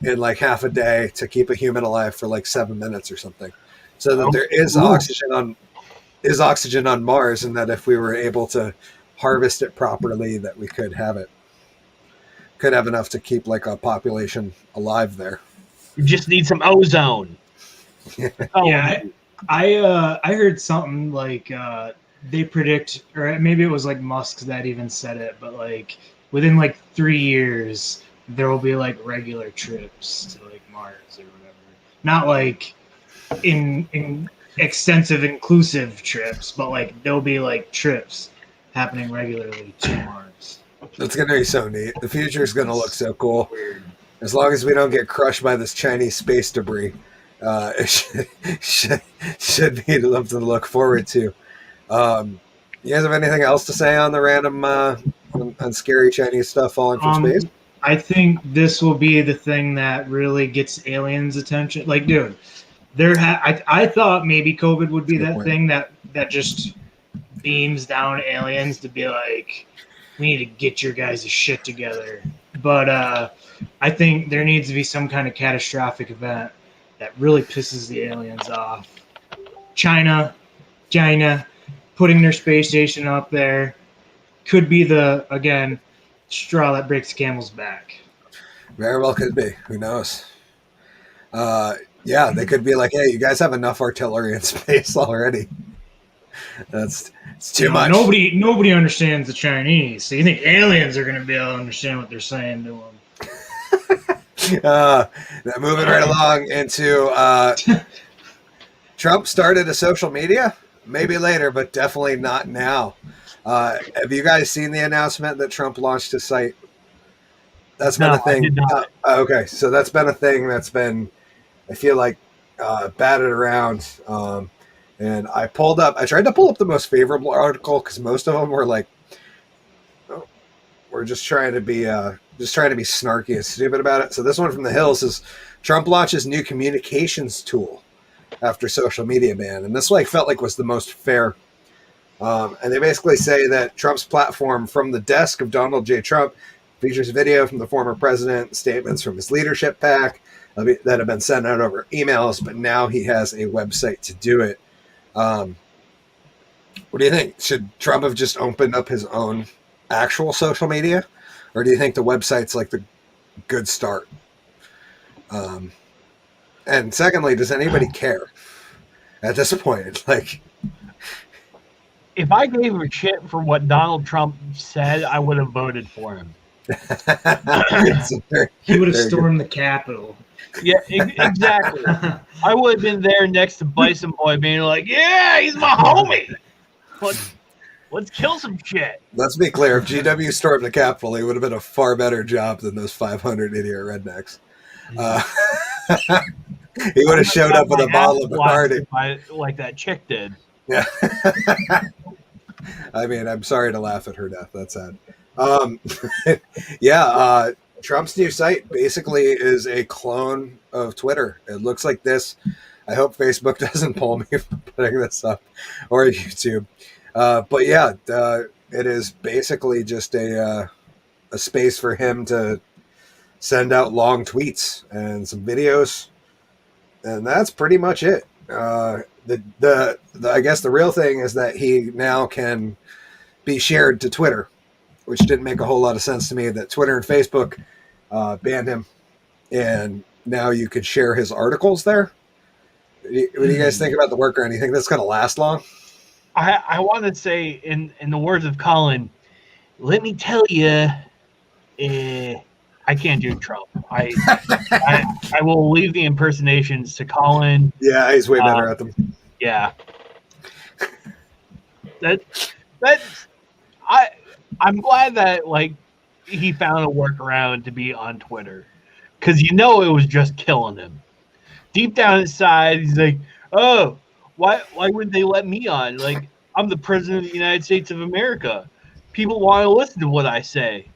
in like half a day to keep a human alive for like 7 minutes or something. So that there is oxygen on Mars, and that if we were able to harvest it properly, that we could have enough to keep like a population alive there. You just need some ozone. Yeah, I heard something like they predict, or maybe it was like Musk that even said it, but like within like 3 years there will be like regular trips to like Mars or whatever. Not like in extensive inclusive trips, but like there'll be like trips happening regularly to Mars. That's gonna be so neat. The future is gonna look so cool. As long as we don't get crushed by this Chinese space debris, it should be something to look forward to. You guys have anything else to say on the random on scary Chinese stuff falling from space? I think this will be the thing that really gets aliens' attention. Like, dude, I thought maybe COVID would be that thing that just beams down aliens to be like, we need to get your guys' shit together. But I think there needs to be some kind of catastrophic event that really pisses the aliens off. China putting their space station up there could be the, again, straw that breaks the camel's back. Very well could be. Who knows? Yeah, they could be like, hey, you guys have enough artillery in space already. It's too much. Nobody understands the Chinese, so you think aliens are going to be able to understand what they're saying to them? Moving right along into Trump started a social media. Maybe later, but definitely not now. Have you guys seen the announcement that Trump launched his site? That's been a thing. I did not. Okay, so that's been a thing that's been, I feel like, batted around. And I tried to pull up the most favorable article because most of them were like, oh, we're just trying to be snarky and stupid about it. So this one from the Hill says, Trump launches new communications tool after social media ban. And this felt like was the most fair. And they basically say that Trump's platform From the Desk of Donald J. Trump features video from the former president, statements from his leadership pack that have been sent out over emails, but now he has a website to do it. What do you think? Should Trump have just opened up his own actual social media? Or do you think the website's like the good start? And secondly, does anybody care at this point? Like, if I gave a shit for what Donald Trump said, I would have voted for him. He would have stormed the Capitol. Yeah, exactly. I would have been there next to Bison Boy being like, yeah, he's my homie. Let's kill some shit. Let's be clear. If GW stormed the Capitol, he would have been a far better job than those 500 idiot rednecks. He would have showed up with a bottle of Bacardi. Like that chick did. Yeah. I mean, I'm sorry to laugh at her death. That's sad. Um, yeah, Trump's new site basically is a clone of Twitter. It looks like this. I hope Facebook doesn't pull me for putting this up, or YouTube. But yeah, it is basically just a space for him to send out long tweets and some videos, and that's pretty much it. The I guess the real thing is that he now can be shared to Twitter, which didn't make a whole lot of sense to me. That Twitter and Facebook banned him, and now you could share his articles there. What do you guys think about the workaround? Do you think that's going to last long? I want to say, in the words of Collen, let me tell you, I can't do Trump. I will leave the impersonations to Collen. Yeah, he's way better at them. Yeah. I'm glad that he found a workaround to be on Twitter, because it was just killing him. Deep down inside, he's like, "Oh, why wouldn't they let me on? Like, I'm the president of the United States of America. People want to listen to what I say."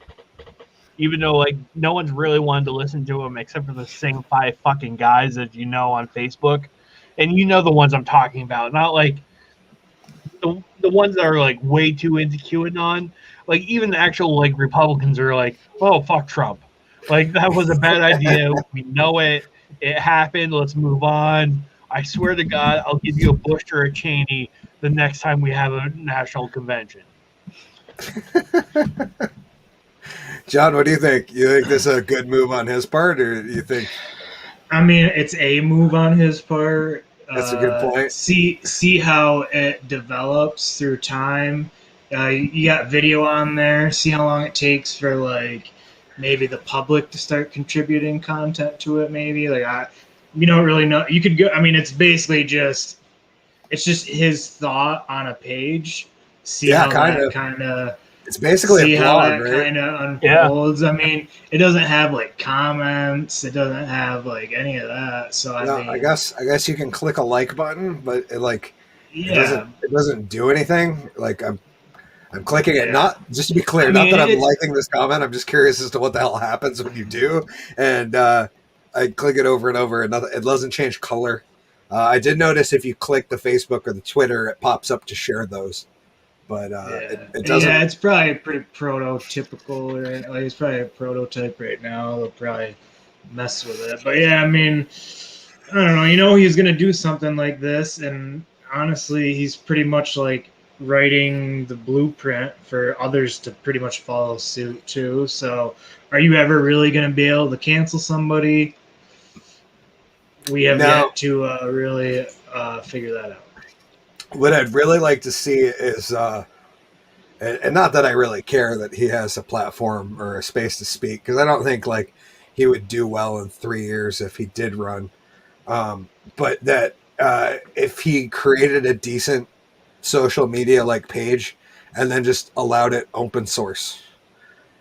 Even though no one's really wanted to listen to him except for the same 5 fucking guys that on Facebook, and the ones I'm talking about, not the ones that are way too into QAnon. Even the actual Republicans are like, "Oh, fuck Trump, that was a bad idea. We know it. It happened. Let's move on. I swear to God, I'll give you a Bush or a Cheney the next time we have a national convention." John, what do you think? You think this is a good move on his part, or do you think? I mean, it's a move on his part. That's a good point. See how it develops through time. You got video on there. See how long it takes for maybe the public to start contributing content to it. Maybe you don't really know. You could go. I mean, it's basically just his thought on a page. See how that kind of. It's basically a blog, right? Kind of unfolds. Yeah. I mean, it doesn't have comments. It doesn't have any of that. So I mean, I guess you can click a like button, but it doesn't do anything. I'm clicking it, not just to be clear, not that I'm liking this comment. I'm just curious as to what the hell happens when you do. And I click it over and over, and it doesn't change color. I did notice if you click the Facebook or the Twitter, it pops up to share those. But it doesn't. Yeah, it's probably pretty prototypical. Right? It's probably a prototype right now. They'll probably mess with it. But yeah, I mean, I don't know. He's going to do something like this. And honestly, he's pretty much writing the blueprint for others to pretty much follow suit too. So are you ever really going to be able to cancel somebody? We have yet to really figure that out. What I'd really like to see is, and not that I really care that he has a platform or a space to speak, because I don't think he would do well in 3 years if he did run. But that if he created a decent social media page and then just allowed it open source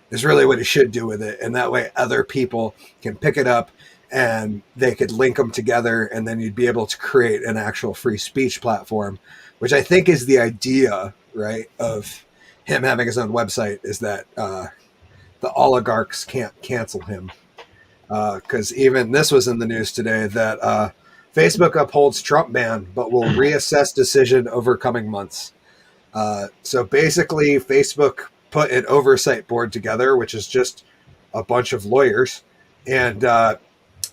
is really what he should do with it. And that way other people can pick it up and they could link them together, and then you'd be able to create an actual free speech platform, which I think is the idea, right, of him having his own website, is that the oligarchs can't cancel him. Because even this was in the news today that Facebook upholds Trump ban, but will reassess decision over coming months. So basically, Facebook put an oversight board together, which is just a bunch of lawyers, and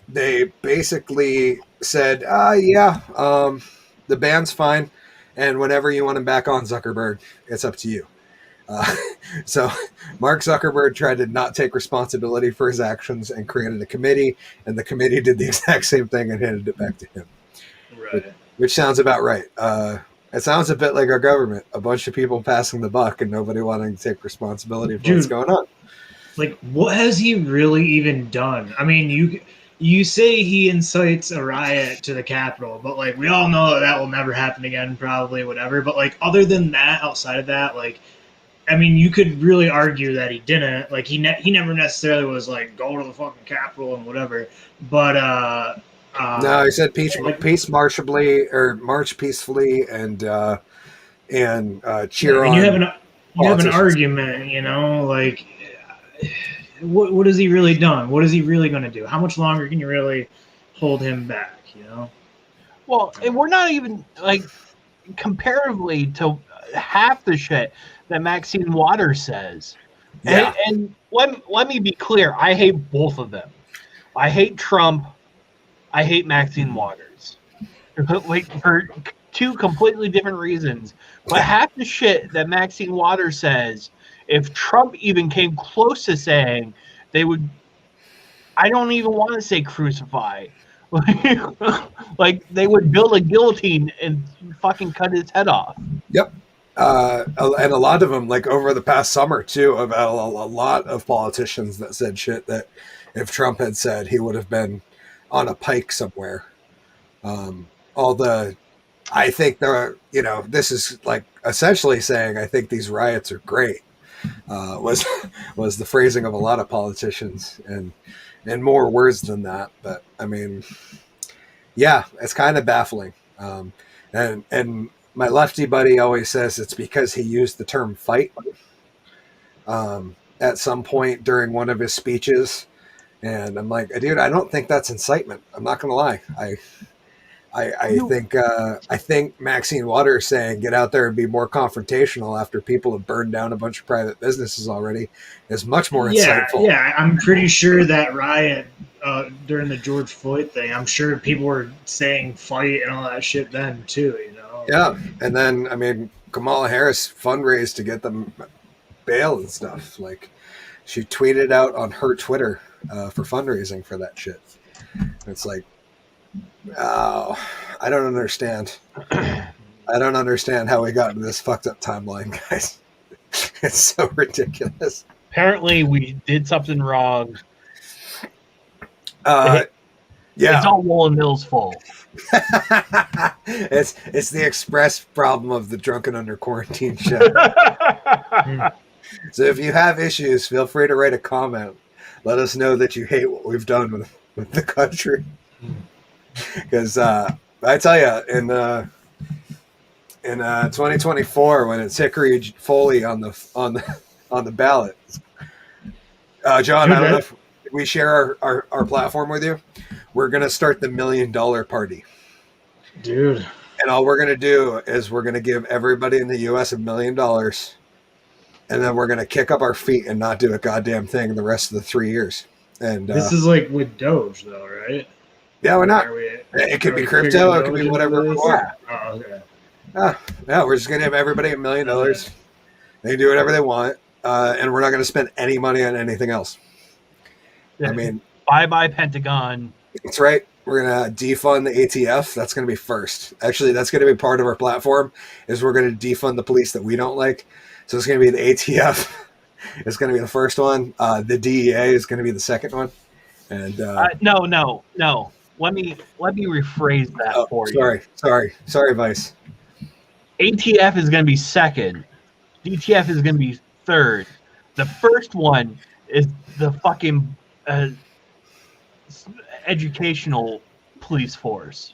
they basically said, the ban's fine, and whenever you want him back on, Zuckerberg, it's up to you. So Mark Zuckerberg tried to not take responsibility for his actions and created a committee, and the committee did the exact same thing and handed it back to him. Right. Which sounds about right. It sounds a bit like our government, a bunch of people passing the buck and nobody wanting to take responsibility for what's going on. What has he really even done? I mean, you say he incites a riot to the Capitol, but we all know that will never happen again, probably, whatever. But other than that, outside of that, I mean, you could really argue that he didn't. He never necessarily was go to the fucking Capitol and whatever. But no, he said march peacefully, and and cheer and on. you have an argument, you know, like what has he really done? What is he really going to do? How much longer can you really hold him back? You know. Well, and we're not even like comparatively to half the shit that Maxine Waters says. Yeah. And let me be clear. I hate both of them. I hate Trump. I hate Maxine Waters. Like for two completely different reasons. But half the shit that Maxine Waters says, if Trump even came close to saying, they would, I don't even want to say crucify. Like they would build a guillotine and fucking cut his head off. Yep. And a lot of them, like over the past summer too, I've had a lot of politicians that said shit that if Trump had said, he would have been on a pike somewhere. I think there are, you know, this is like essentially saying, I think these riots are great, was the phrasing of a lot of politicians, and more words than that. But I mean, yeah, it's kind of baffling. And my lefty buddy always says it's because he used the term fight at some point during one of his speeches. And I'm like, dude, I don't think that's incitement. I'm not going to lie. I think Maxine Waters saying get out there and be more confrontational after people have burned down a bunch of private businesses already is much more insightful. Yeah, I'm pretty sure that riot during the George Floyd thing, I'm sure people were saying fight and all that shit then too, you know? Yeah, and then, I mean, Kamala Harris fundraised to get them bail and stuff. Like, she tweeted out on her Twitter for fundraising for that shit. It's like, oh, I don't understand. I don't understand how we got into this fucked up timeline, guys. It's so ridiculous. Apparently, we did something wrong. Yeah, it's all Woolen Hill's fault. it's the express problem of the Drunken Under Quarantine show. So if you have issues, feel free to write a comment. Let us know that you hate what we've done with the country. Because I tell you, in 2024, when it's Hickory Foley on the ballot, John, I don't know if we share our platform with you. We're gonna start the $1 Million Party, dude. And all we're gonna do is we're gonna give everybody in the U.S. $1 million, and then we're gonna kick up our feet and not do a goddamn thing the rest of the 3 years. And this is like with Doge, though, right? Yeah, we're not. It could be crypto. It could be whatever we want. Oh, okay. Yeah, we're just going to have everybody $1 million. They can do whatever they want, and we're not going to spend any money on anything else. I mean, bye-bye Pentagon. That's right. We're going to defund the ATF. That's going to be first. Actually, that's going to be part of our platform, is we're going to defund the police that we don't like. So it's going to be the ATF. It's going to be the first one. The DEA is going to be the second one. And no. Let me rephrase that for you. Sorry, Vice. ATF is going to be second. DTF is going to be third. The first one is the fucking educational police force.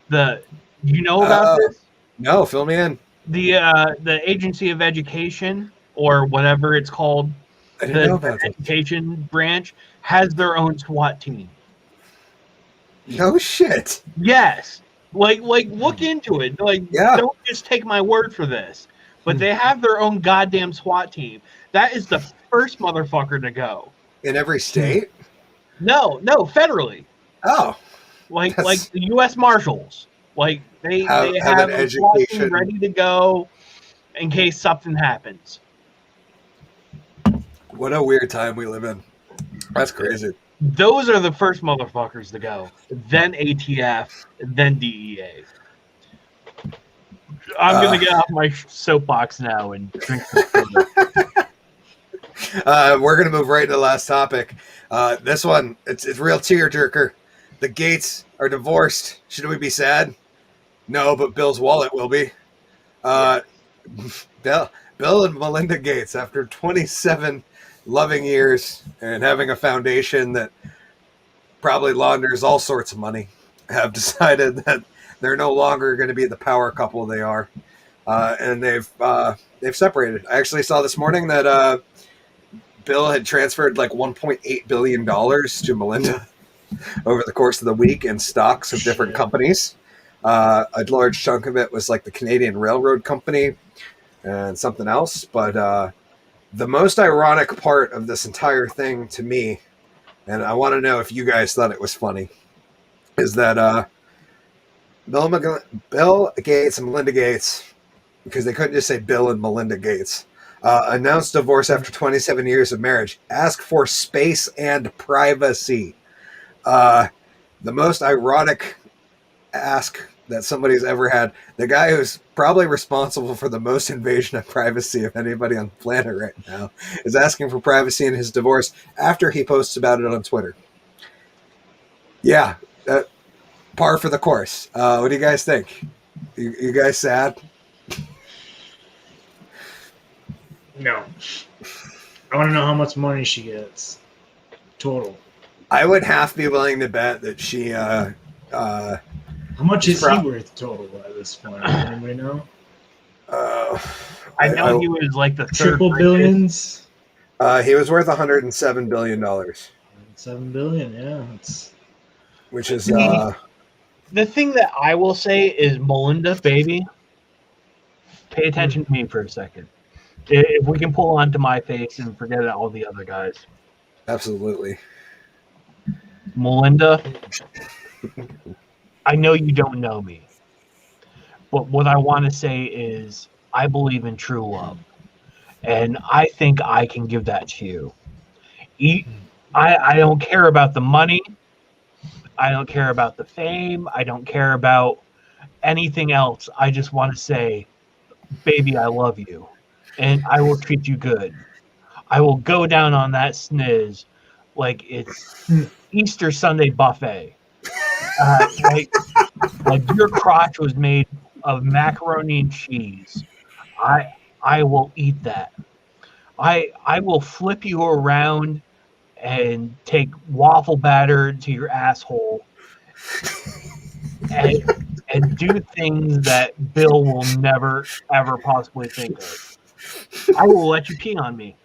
You know about this? No, fill me in. The Agency of Education, or whatever it's called, I didn't know about the education branch has their own SWAT team. No shit. Yes. Like look into it. Don't just take my word for this. But they have their own goddamn SWAT team. That is the first motherfucker to go. In every state? No, federally. Oh. Like the US Marshals. Like they have an a SWAT team education ready to go in case something happens. What a weird time we live in. That's crazy. Those are the first motherfuckers to go. Then ATF, then DEA. I'm going to get off my soapbox now and drink some soda. We're going to move right to the last topic. This one, it's real tearjerker. The Gates are divorced. Should we be sad? No, but Bill's wallet will be. Bill and Melinda Gates, after 27 loving years and having a foundation that probably launders all sorts of money, have decided that they're no longer going to be the power couple they are. and they've separated. I actually saw this morning that Bill had transferred like $1.8 billion to Melinda over the course of the week in stocks of different companies. A large chunk of it was like the Canadian Railroad Company and something else. But the most ironic part of this entire thing to me, and I want to know if you guys thought it was funny, is that Bill Gates and Melinda Gates, because they couldn't just say Bill and Melinda Gates, announced divorce after 27 years of marriage. Ask for space and privacy. The most ironic ask that somebody's ever had. The guy who's probably responsible for the most invasion of privacy of anybody on the planet right now is asking for privacy in his divorce after he posts about it on Twitter. Yeah, par for the course. What do you guys think? You guys sad? No. I want to know how much money she gets total. I would half be willing to bet that she. How much is he worth total at this point? Anybody know? I know he was like the triple billions. He was worth $107 billion. $7 billion, yeah. Which is the thing that I will say is, Melinda, baby, pay attention to me for a second. If we can pull onto my face and forget all the other guys. Absolutely. Melinda, I know you don't know me, but what I want to say is I believe in true love, and I think I can give that to you. I don't care about the money. I don't care about the fame. I don't care about anything else. I just want to say, baby, I love you, and I will treat you good. I will go down on that sniz like it's Easter Sunday buffet. Like your crotch was made of macaroni and cheese. I will eat that. I will flip you around and take waffle batter to your asshole and do things that Bill will never ever possibly think of. I will let you pee on me.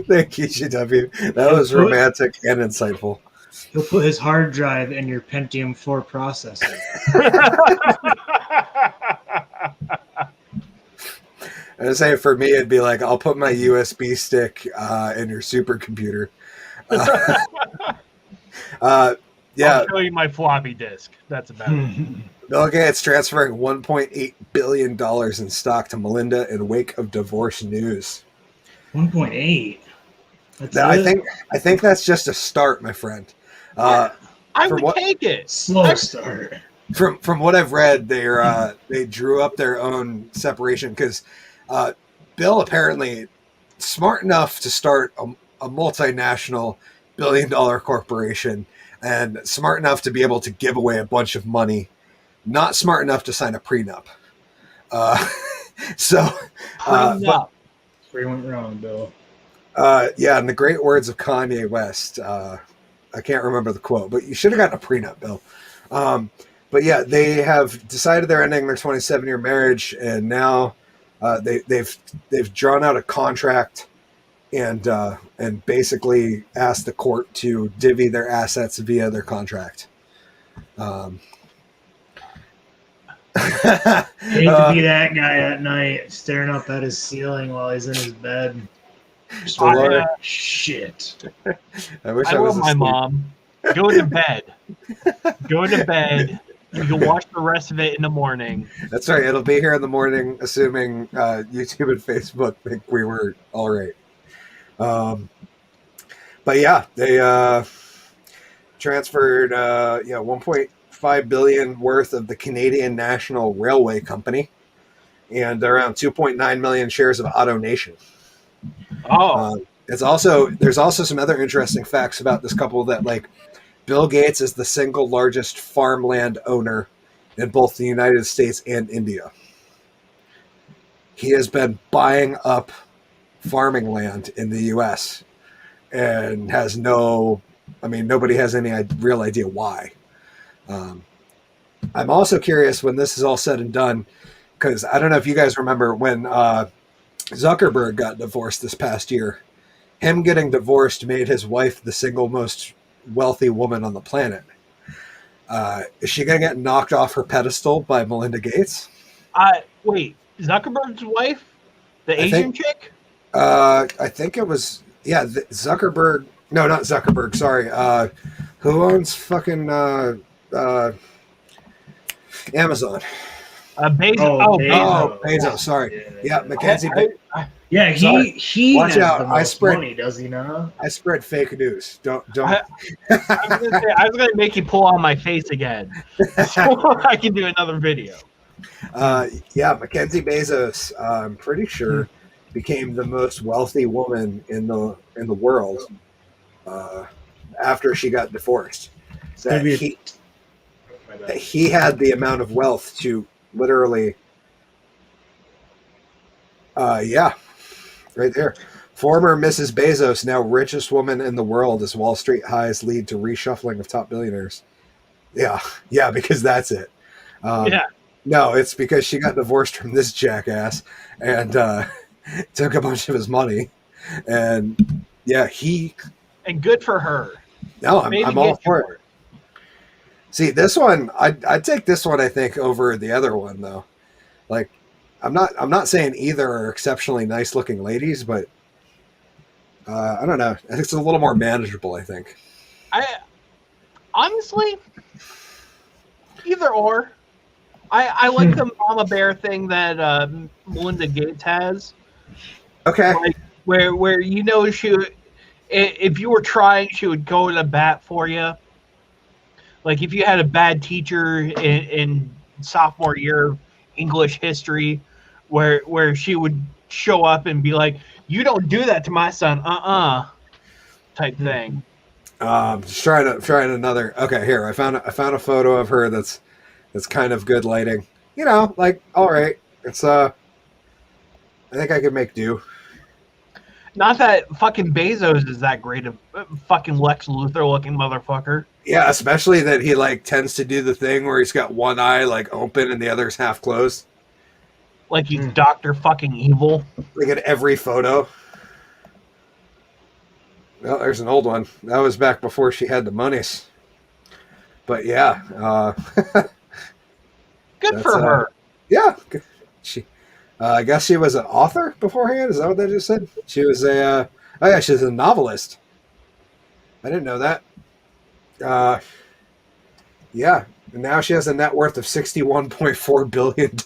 Thank you, GW. That was romantic and insightful. He'll put his hard drive in your Pentium 4 processor. I was saying for me, it'd be like, I'll put my USB stick in your supercomputer. Yeah. I'll show you my floppy disk. That's about it. Bill Gates transferring $1.8 billion in stock to Melinda in wake of divorce news. 1.8. I think that's just a start, my friend. I would take it. Slow start. From what I've read, they drew up their own separation because Bill apparently smart enough to start a multinational billion-dollar corporation and smart enough to be able to give away a bunch of money, not smart enough to sign a prenup. Prenup. Where you went wrong, Bill. Yeah, in the great words of Kanye West, I can't remember the quote, but you should have gotten a prenup, Bill. But yeah, they have decided they're ending their 27-year marriage, and now they've drawn out a contract and basically asked the court to divvy their assets via their contract. Hate to be that guy at night staring up at his ceiling while he's in his bed. Shit. I wish I was love my asleep. mom. Go to bed. Go to bed. You can watch the rest of it in the morning. That's right. It'll be here in the morning, assuming YouTube and Facebook think we were all right. But yeah, they transferred 1.5 billion worth of the Canadian National Railway Company and around 2.9 million shares of Auto Nation. There's also some other interesting facts about this couple that, like, Bill Gates is the single largest farmland owner in both the United States and India. He has been buying up farming land in the U.S. and nobody has any real idea why. I'm also curious when this is all said and done, because I don't know if you guys remember when Zuckerberg got divorced this past year. Him getting divorced made his wife the single most wealthy woman on the planet. Is she going to get knocked off her pedestal by Melinda Gates? Wait, Zuckerberg's wife, the I Asian think- chick? I think it was, Zuckerberg. No, not Zuckerberg. Sorry. Who owns fucking Amazon? Bezos. Bezos. Sorry. Yeah, Mackenzie. Yeah, Sorry. he Watch has out, the I most spread- money, does he not? I spread fake news. Don't. I was gonna make you pull on my face again, so I can do another video. Mackenzie Bezos. I'm pretty sure became the most wealthy woman in the world after she got divorced. That he had the amount of wealth to literally. Right there. Former Mrs. Bezos, now richest woman in the world, as Wall Street highs lead to reshuffling of top billionaires. Yeah, because that's it. No, it's because she got divorced from this jackass and took a bunch of his money. And And good for her. No, Maybe I'm all get for you it. See, this one, I'd take this one, I think, over the other one, though. Like, I'm not saying either are exceptionally nice looking ladies, but I don't know. I think it's a little more manageable, I think. I honestly, either or. I like the mama bear thing that Melinda Gates has. Okay. Like where she would, if you were trying, she would go to bat for you. Like if you had a bad teacher in sophomore year of English history, where she would show up and be like, "You don't do that to my son, type thing." Just trying another. Okay, here I found a photo of her that's kind of good lighting. You know, like all right. It's I think I could make do. Not that fucking Bezos is that great of fucking Lex Luthor looking motherfucker. Yeah, especially that he like tends to do the thing where he's got one eye like open and the other's half closed. Like he's Dr. fucking Evil. Like in every photo. Well, there's an old one. That was back before she had the monies. But yeah. Good for her. Yeah. She, I guess she was an author beforehand. Is that what they just said? She was she's a novelist. I didn't know that. Yeah. And now she has a net worth of $61.4 billion.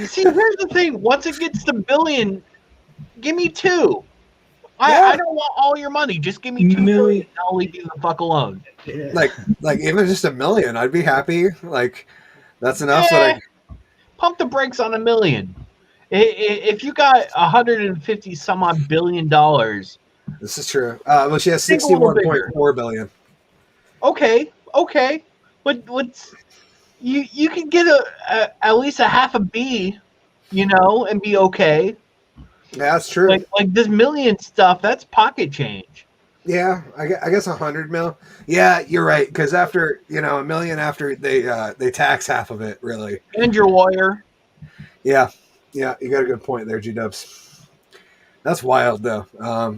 See, here's the thing. Once it gets to billion, give me two. Yeah. I don't want all your money. Just give me $2 million. I'll leave you the fuck alone. Yeah. Like even just $1 million, I'd be happy. Like that's enough that Pump the brakes on $1 million. If you got 150 some odd $1 billion, this is true. Well, she has Think a little bigger. $61.4 billion. okay, but what's you can get at least a half a B, and be okay. Yeah, that's true. Like this million stuff, that's pocket change. Yeah, I guess 100 mil. Yeah, you're right. Because after $1 million, after they tax half of it, really. And your lawyer. Yeah, you got a good point there, G-Dubs. That's wild, though.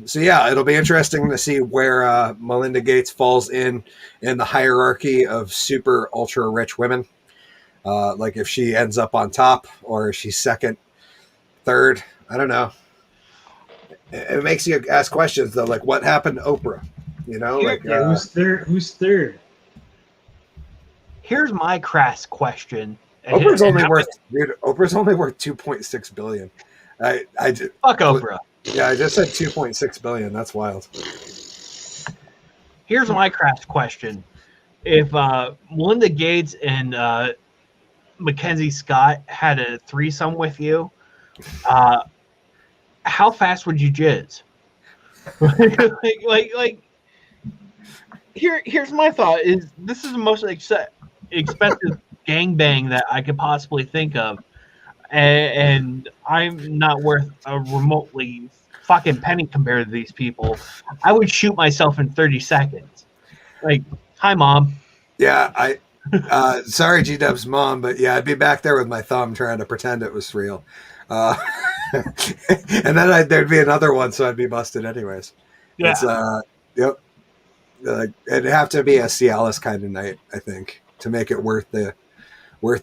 So yeah, it'll be interesting to see where Melinda Gates falls in the hierarchy of super ultra rich women. Like if she ends up on top or if she's second, third. I don't know. It makes you ask questions though, like what happened to Oprah? Who's third? Here's my crass question. Oprah's only worth $2.6 billion. Fuck Oprah. Yeah, I just said $2.6 billion. That's wild. Here's my crass question. If Melinda Gates and Mackenzie Scott had a threesome with you, how fast would you jizz? like here's my thought is this is the most expensive gangbang that I could possibly think of, and I'm not worth a remotely fucking penny compared to these people. I would shoot myself in 30 seconds. Like, hi mom, Yeah, sorry, G-Dub's mom, but yeah, I'd be back there with my thumb trying to pretend it was real. Uh, and then there'd be another one, so I'd be busted anyways. Yeah. It's, yep. It'd have to be a Cialis kind of night, I think, to make it worth the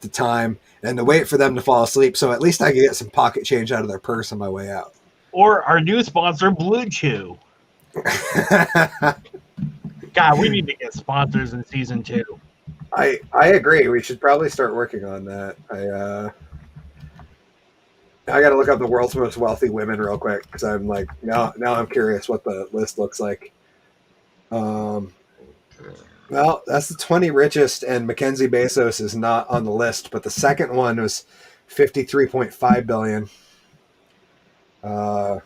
time and to wait for them to fall asleep. So at least I can get some pocket change out of their purse on my way out. Or our new sponsor, Blue Chew. God, we need to get sponsors in season 2. I agree. We should probably start working on that. I got to look up the world's most wealthy women real quick because I'm like now I'm curious what the list looks like. Well, that's the 20 richest, and Mackenzie Bezos is not on the list, but the second one was 53.5 billion. To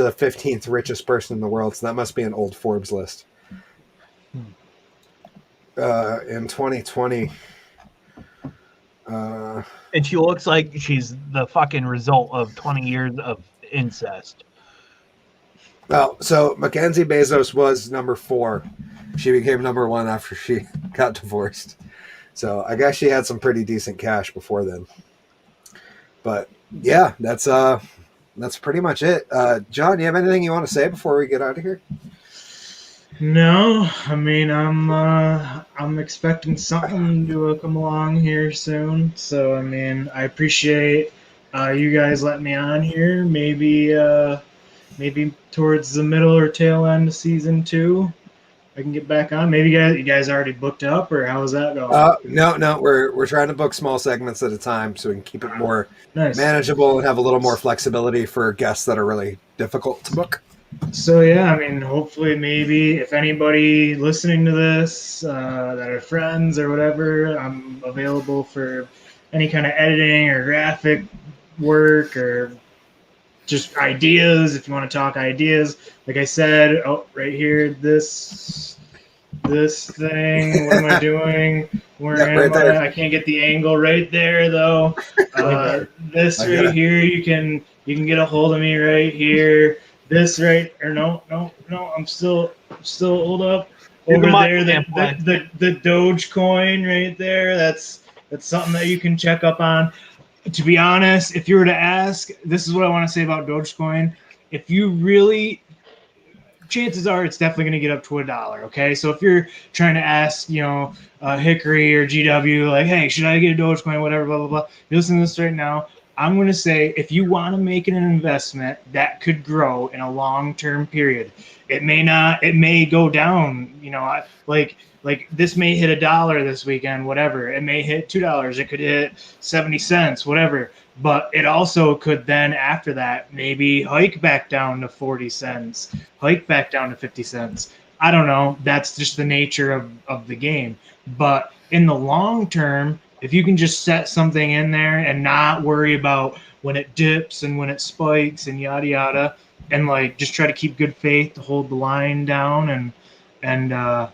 the 15th richest person in the world, so that must be an old Forbes list. In 2020. And she looks like she's the fucking result of 20 years of incest. Well, so Mackenzie Bezos was number 4. She became number 1 after she got divorced. So I guess she had some pretty decent cash before then. But yeah, that's pretty much it. John, you have anything you want to say before we get out of here? No, I mean I'm expecting something to come along here soon. So I mean I appreciate you guys letting me on here. Maybe towards the middle or tail end of season 2, I can get back on. Maybe you guys already booked up, or how's that going? No, we're trying to book small segments at a time so we can keep it more Nice. manageable and have a little more flexibility for guests that are really difficult to book. So yeah, I mean, hopefully, maybe if anybody listening to this that are friends or whatever, I'm available for any kind of editing or graphic work or just ideas. If you want to talk ideas, like I said, right here, this thing. What am I doing? Where am I? I can't get the angle right there though. This right here, you can get a hold of me right here. This right, or no, I'm still hold up over there. The Dogecoin right there. That's something that you can check up on. To be honest, if you were to ask, this is what I want to say about Dogecoin. If you really, chances are it's definitely going to get up to $1. Okay, so if you're trying to ask, Hickory or GW, like, hey, should I get a Dogecoin, whatever, blah blah blah. You listen to this right now. I'm going to say if you want to make an investment that could grow in a long-term period, it may go down, like this may hit $1 this weekend, whatever. It may hit $2. It could hit 70 cents, whatever. But it also could then, after that, maybe hike back down to 40 cents, hike back down to 50 cents. I don't know. That's just the nature of the game. But in the long term, if you can just set something in there and not worry about when it dips and when it spikes and yada yada, and just try to keep good faith to hold the line down and in the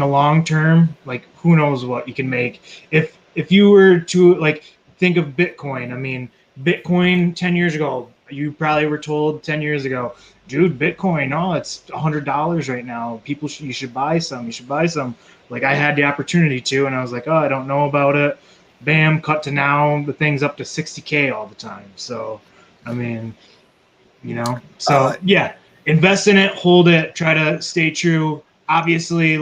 long term, who knows what you can make. If you were to think of Bitcoin, I mean, Bitcoin 10 years ago, you probably were told 10 years ago, dude, Bitcoin, it's $100 right now. You should buy some. You should buy some. I had the opportunity to, and I was like, I don't know about it. Bam, cut to now, the thing's up to 60K all the time. So, I mean, yeah, invest in it, hold it, try to stay true. Obviously,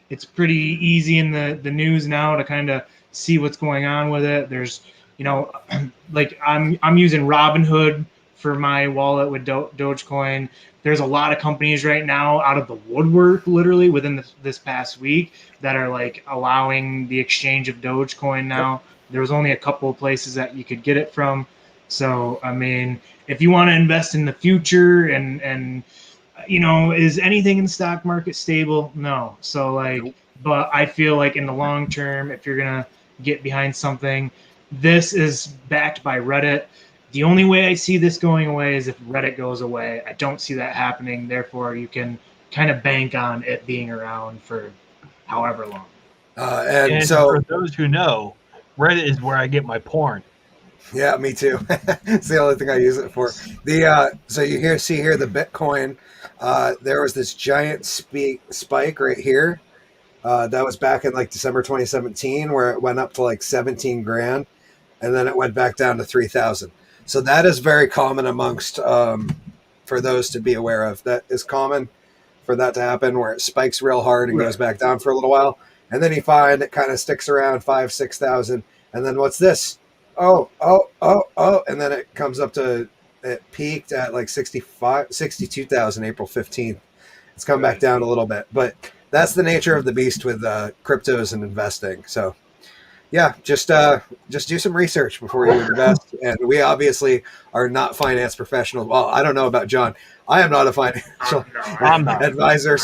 it's pretty easy in the news now to kind of see what's going on with it. There's, I'm using Robinhood for my wallet with Dogecoin. There's a lot of companies right now out of the woodwork, literally within this past week, that are allowing the exchange of Dogecoin now. There was only a couple of places that you could get it from. So, I mean, if you want to invest in the future and is anything in the stock market stable? No. So but I feel in the long term, if you're going to get behind something, this is backed by Reddit. The only way I see this going away is if Reddit goes away. I don't see that happening. Therefore, you can kind of bank on it being around for however long. And so, for those who know, Reddit is where I get my porn. Yeah, me too. It's the only thing I use it for. So you see here the Bitcoin. There was this giant spike right here. That was back in like December 2017, where it went up to like 17 grand, and then it went back down to 3,000. So that is very common amongst, for those to be aware of. That is common for that to happen, where it spikes real hard and goes back down for a little while, and then you find it kind of sticks around 5,000-6,000, and then what's this? Oh, and then it comes up to, it peaked at like 62,000 April 15th. It's come back down a little bit, but that's the nature of the beast with cryptos and investing. So yeah, just do some research before you invest. And we obviously are not finance professionals. Well, I don't know about John. I am not a financial advisor.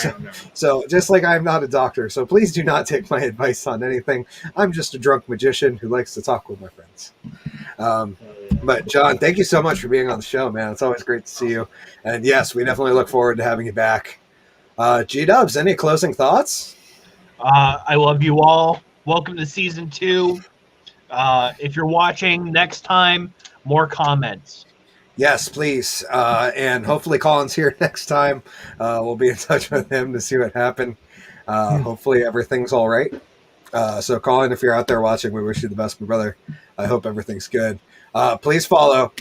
So just like I'm not a doctor. So please do not take my advice on anything. I'm just a drunk magician who likes to talk with my friends. But John, thank you so much for being on the show, man. It's always great to see you. And yes, we definitely look forward to having you back. G-Dubs, any closing thoughts? I love you all. Welcome to season 2. If you're watching next time, more comments. Yes, please. And hopefully Collen's here next time. We'll be in touch with him to see what happened. Hopefully everything's all right. So Collen, if you're out there watching, we wish you the best, my brother. I hope everything's good. Please follow.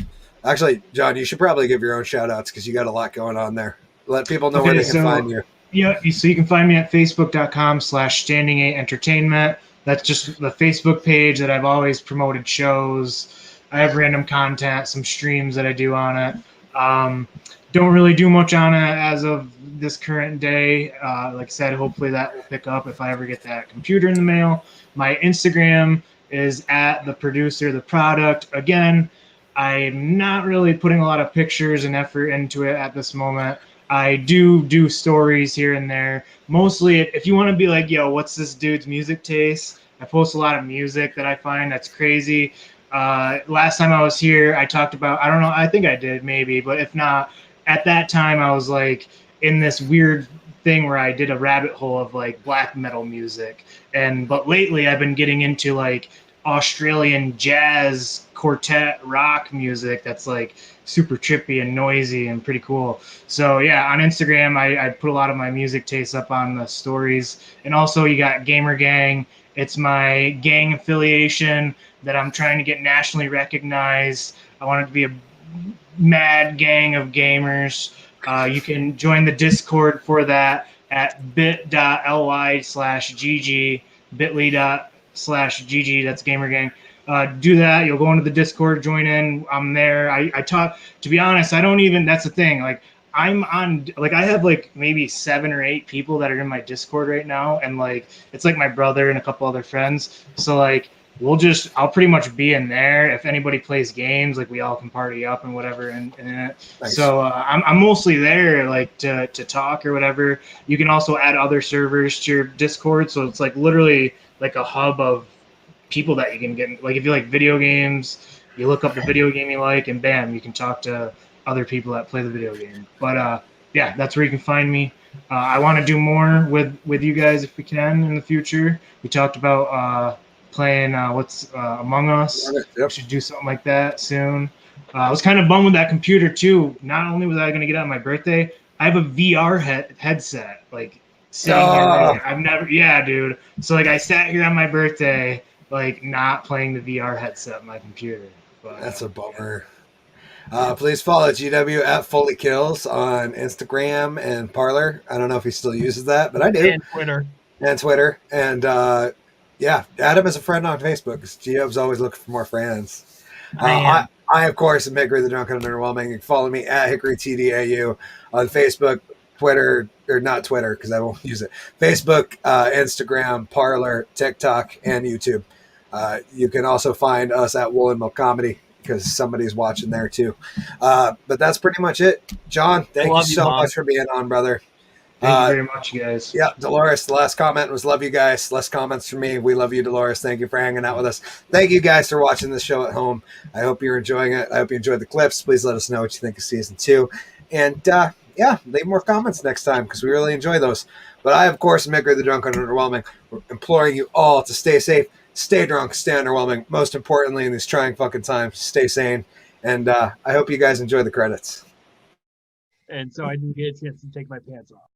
Actually, John, you should probably give your own shout outs because you got a lot going on there. Let people know where they can find you. Yeah, so you can find me at facebook.com/Standing8 Entertainment. That's just the Facebook page that I've always promoted shows. I have random content, some streams that I do on it. Don't really do much on it as of this current day. Like I said, hopefully that will pick up if I ever get that computer in the mail. My Instagram is at the producer, the product. Again, I'm not really putting a lot of pictures and effort into it at this moment. I do stories here and there. Mostly, if you want to be like, yo, what's this dude's music taste? I post a lot of music that I find that's crazy. Last time I was here, I talked about, I don't know, I think I did maybe, but if not, at that time I was like in this weird thing where I did a rabbit hole of like black metal music. But lately I've been getting into like Australian jazz quartet rock music that's like super trippy and noisy and pretty cool. So yeah, on Instagram I put a lot of my music tastes up on the stories. And also you got Gamer Gang. It's my gang affiliation that I'm trying to get nationally recognized. I want it to be a mad gang of gamers. You can join the Discord for that at bit.ly/GG, bit.ly/GG, that's Gamer Gang. Do that. You'll go into the Discord, join in. I'm there. I talk, to be honest, I don't even, that's the thing. Like I'm on, like I have like maybe 7 or 8 people that are in my Discord right now. And like, it's like my brother and a couple other friends. So like, I'll pretty much be in there. If anybody plays games, like we all can party up and whatever. And nice. So I'm mostly there like to talk or whatever. You can also add other servers to your Discord. So it's like literally like a hub of people that you can get. Like if you like video games, you look up the video game you like and bam, you can talk to other people that play the video game. But yeah, that's where you can find me. I want to do more with you guys if we can in the future. We talked about playing Among Us. Yep. We should do something like that soon. I was kind of bummed with that computer too. Not only was I going to get it on my birthday, I have a VR headset like sitting here. I've never, yeah, dude. So like I sat here on my birthday, like not playing the VR headset on my computer. But, that's a bummer. Please follow GW at Foley Kills on Instagram and Parler. I don't know if he still uses that, but I do. And Twitter. And yeah, add him as a friend on Facebook because GW's always looking for more friends. I of course, am Hickory the Drunk and Underwhelming. You can follow me at Hickory TDAU on Facebook, Twitter, or not Twitter because I won't use it. Facebook, Instagram, Parler, TikTok, and YouTube. You can also find us at Woolen Comedy because somebody's watching there too. But that's pretty much it. John, thank you so much for being on, brother. Thank you very much, you guys. Yeah, Dolores, the last comment was love you guys. Less comments from me. We love you, Dolores. Thank you for hanging out with us. Thank you guys for watching this show at home. I hope you're enjoying it. I hope you enjoyed the clips. Please let us know what you think of season 2. And yeah, leave more comments next time because we really enjoy those. But I, of course, am Hickory the Drunk and Underwhelming. We're imploring you all to stay safe, stay drunk, stay underwhelming. Most importantly, in these trying fucking times, stay sane. And I hope you guys enjoy the credits. And so I didn't get a chance to take my pants off.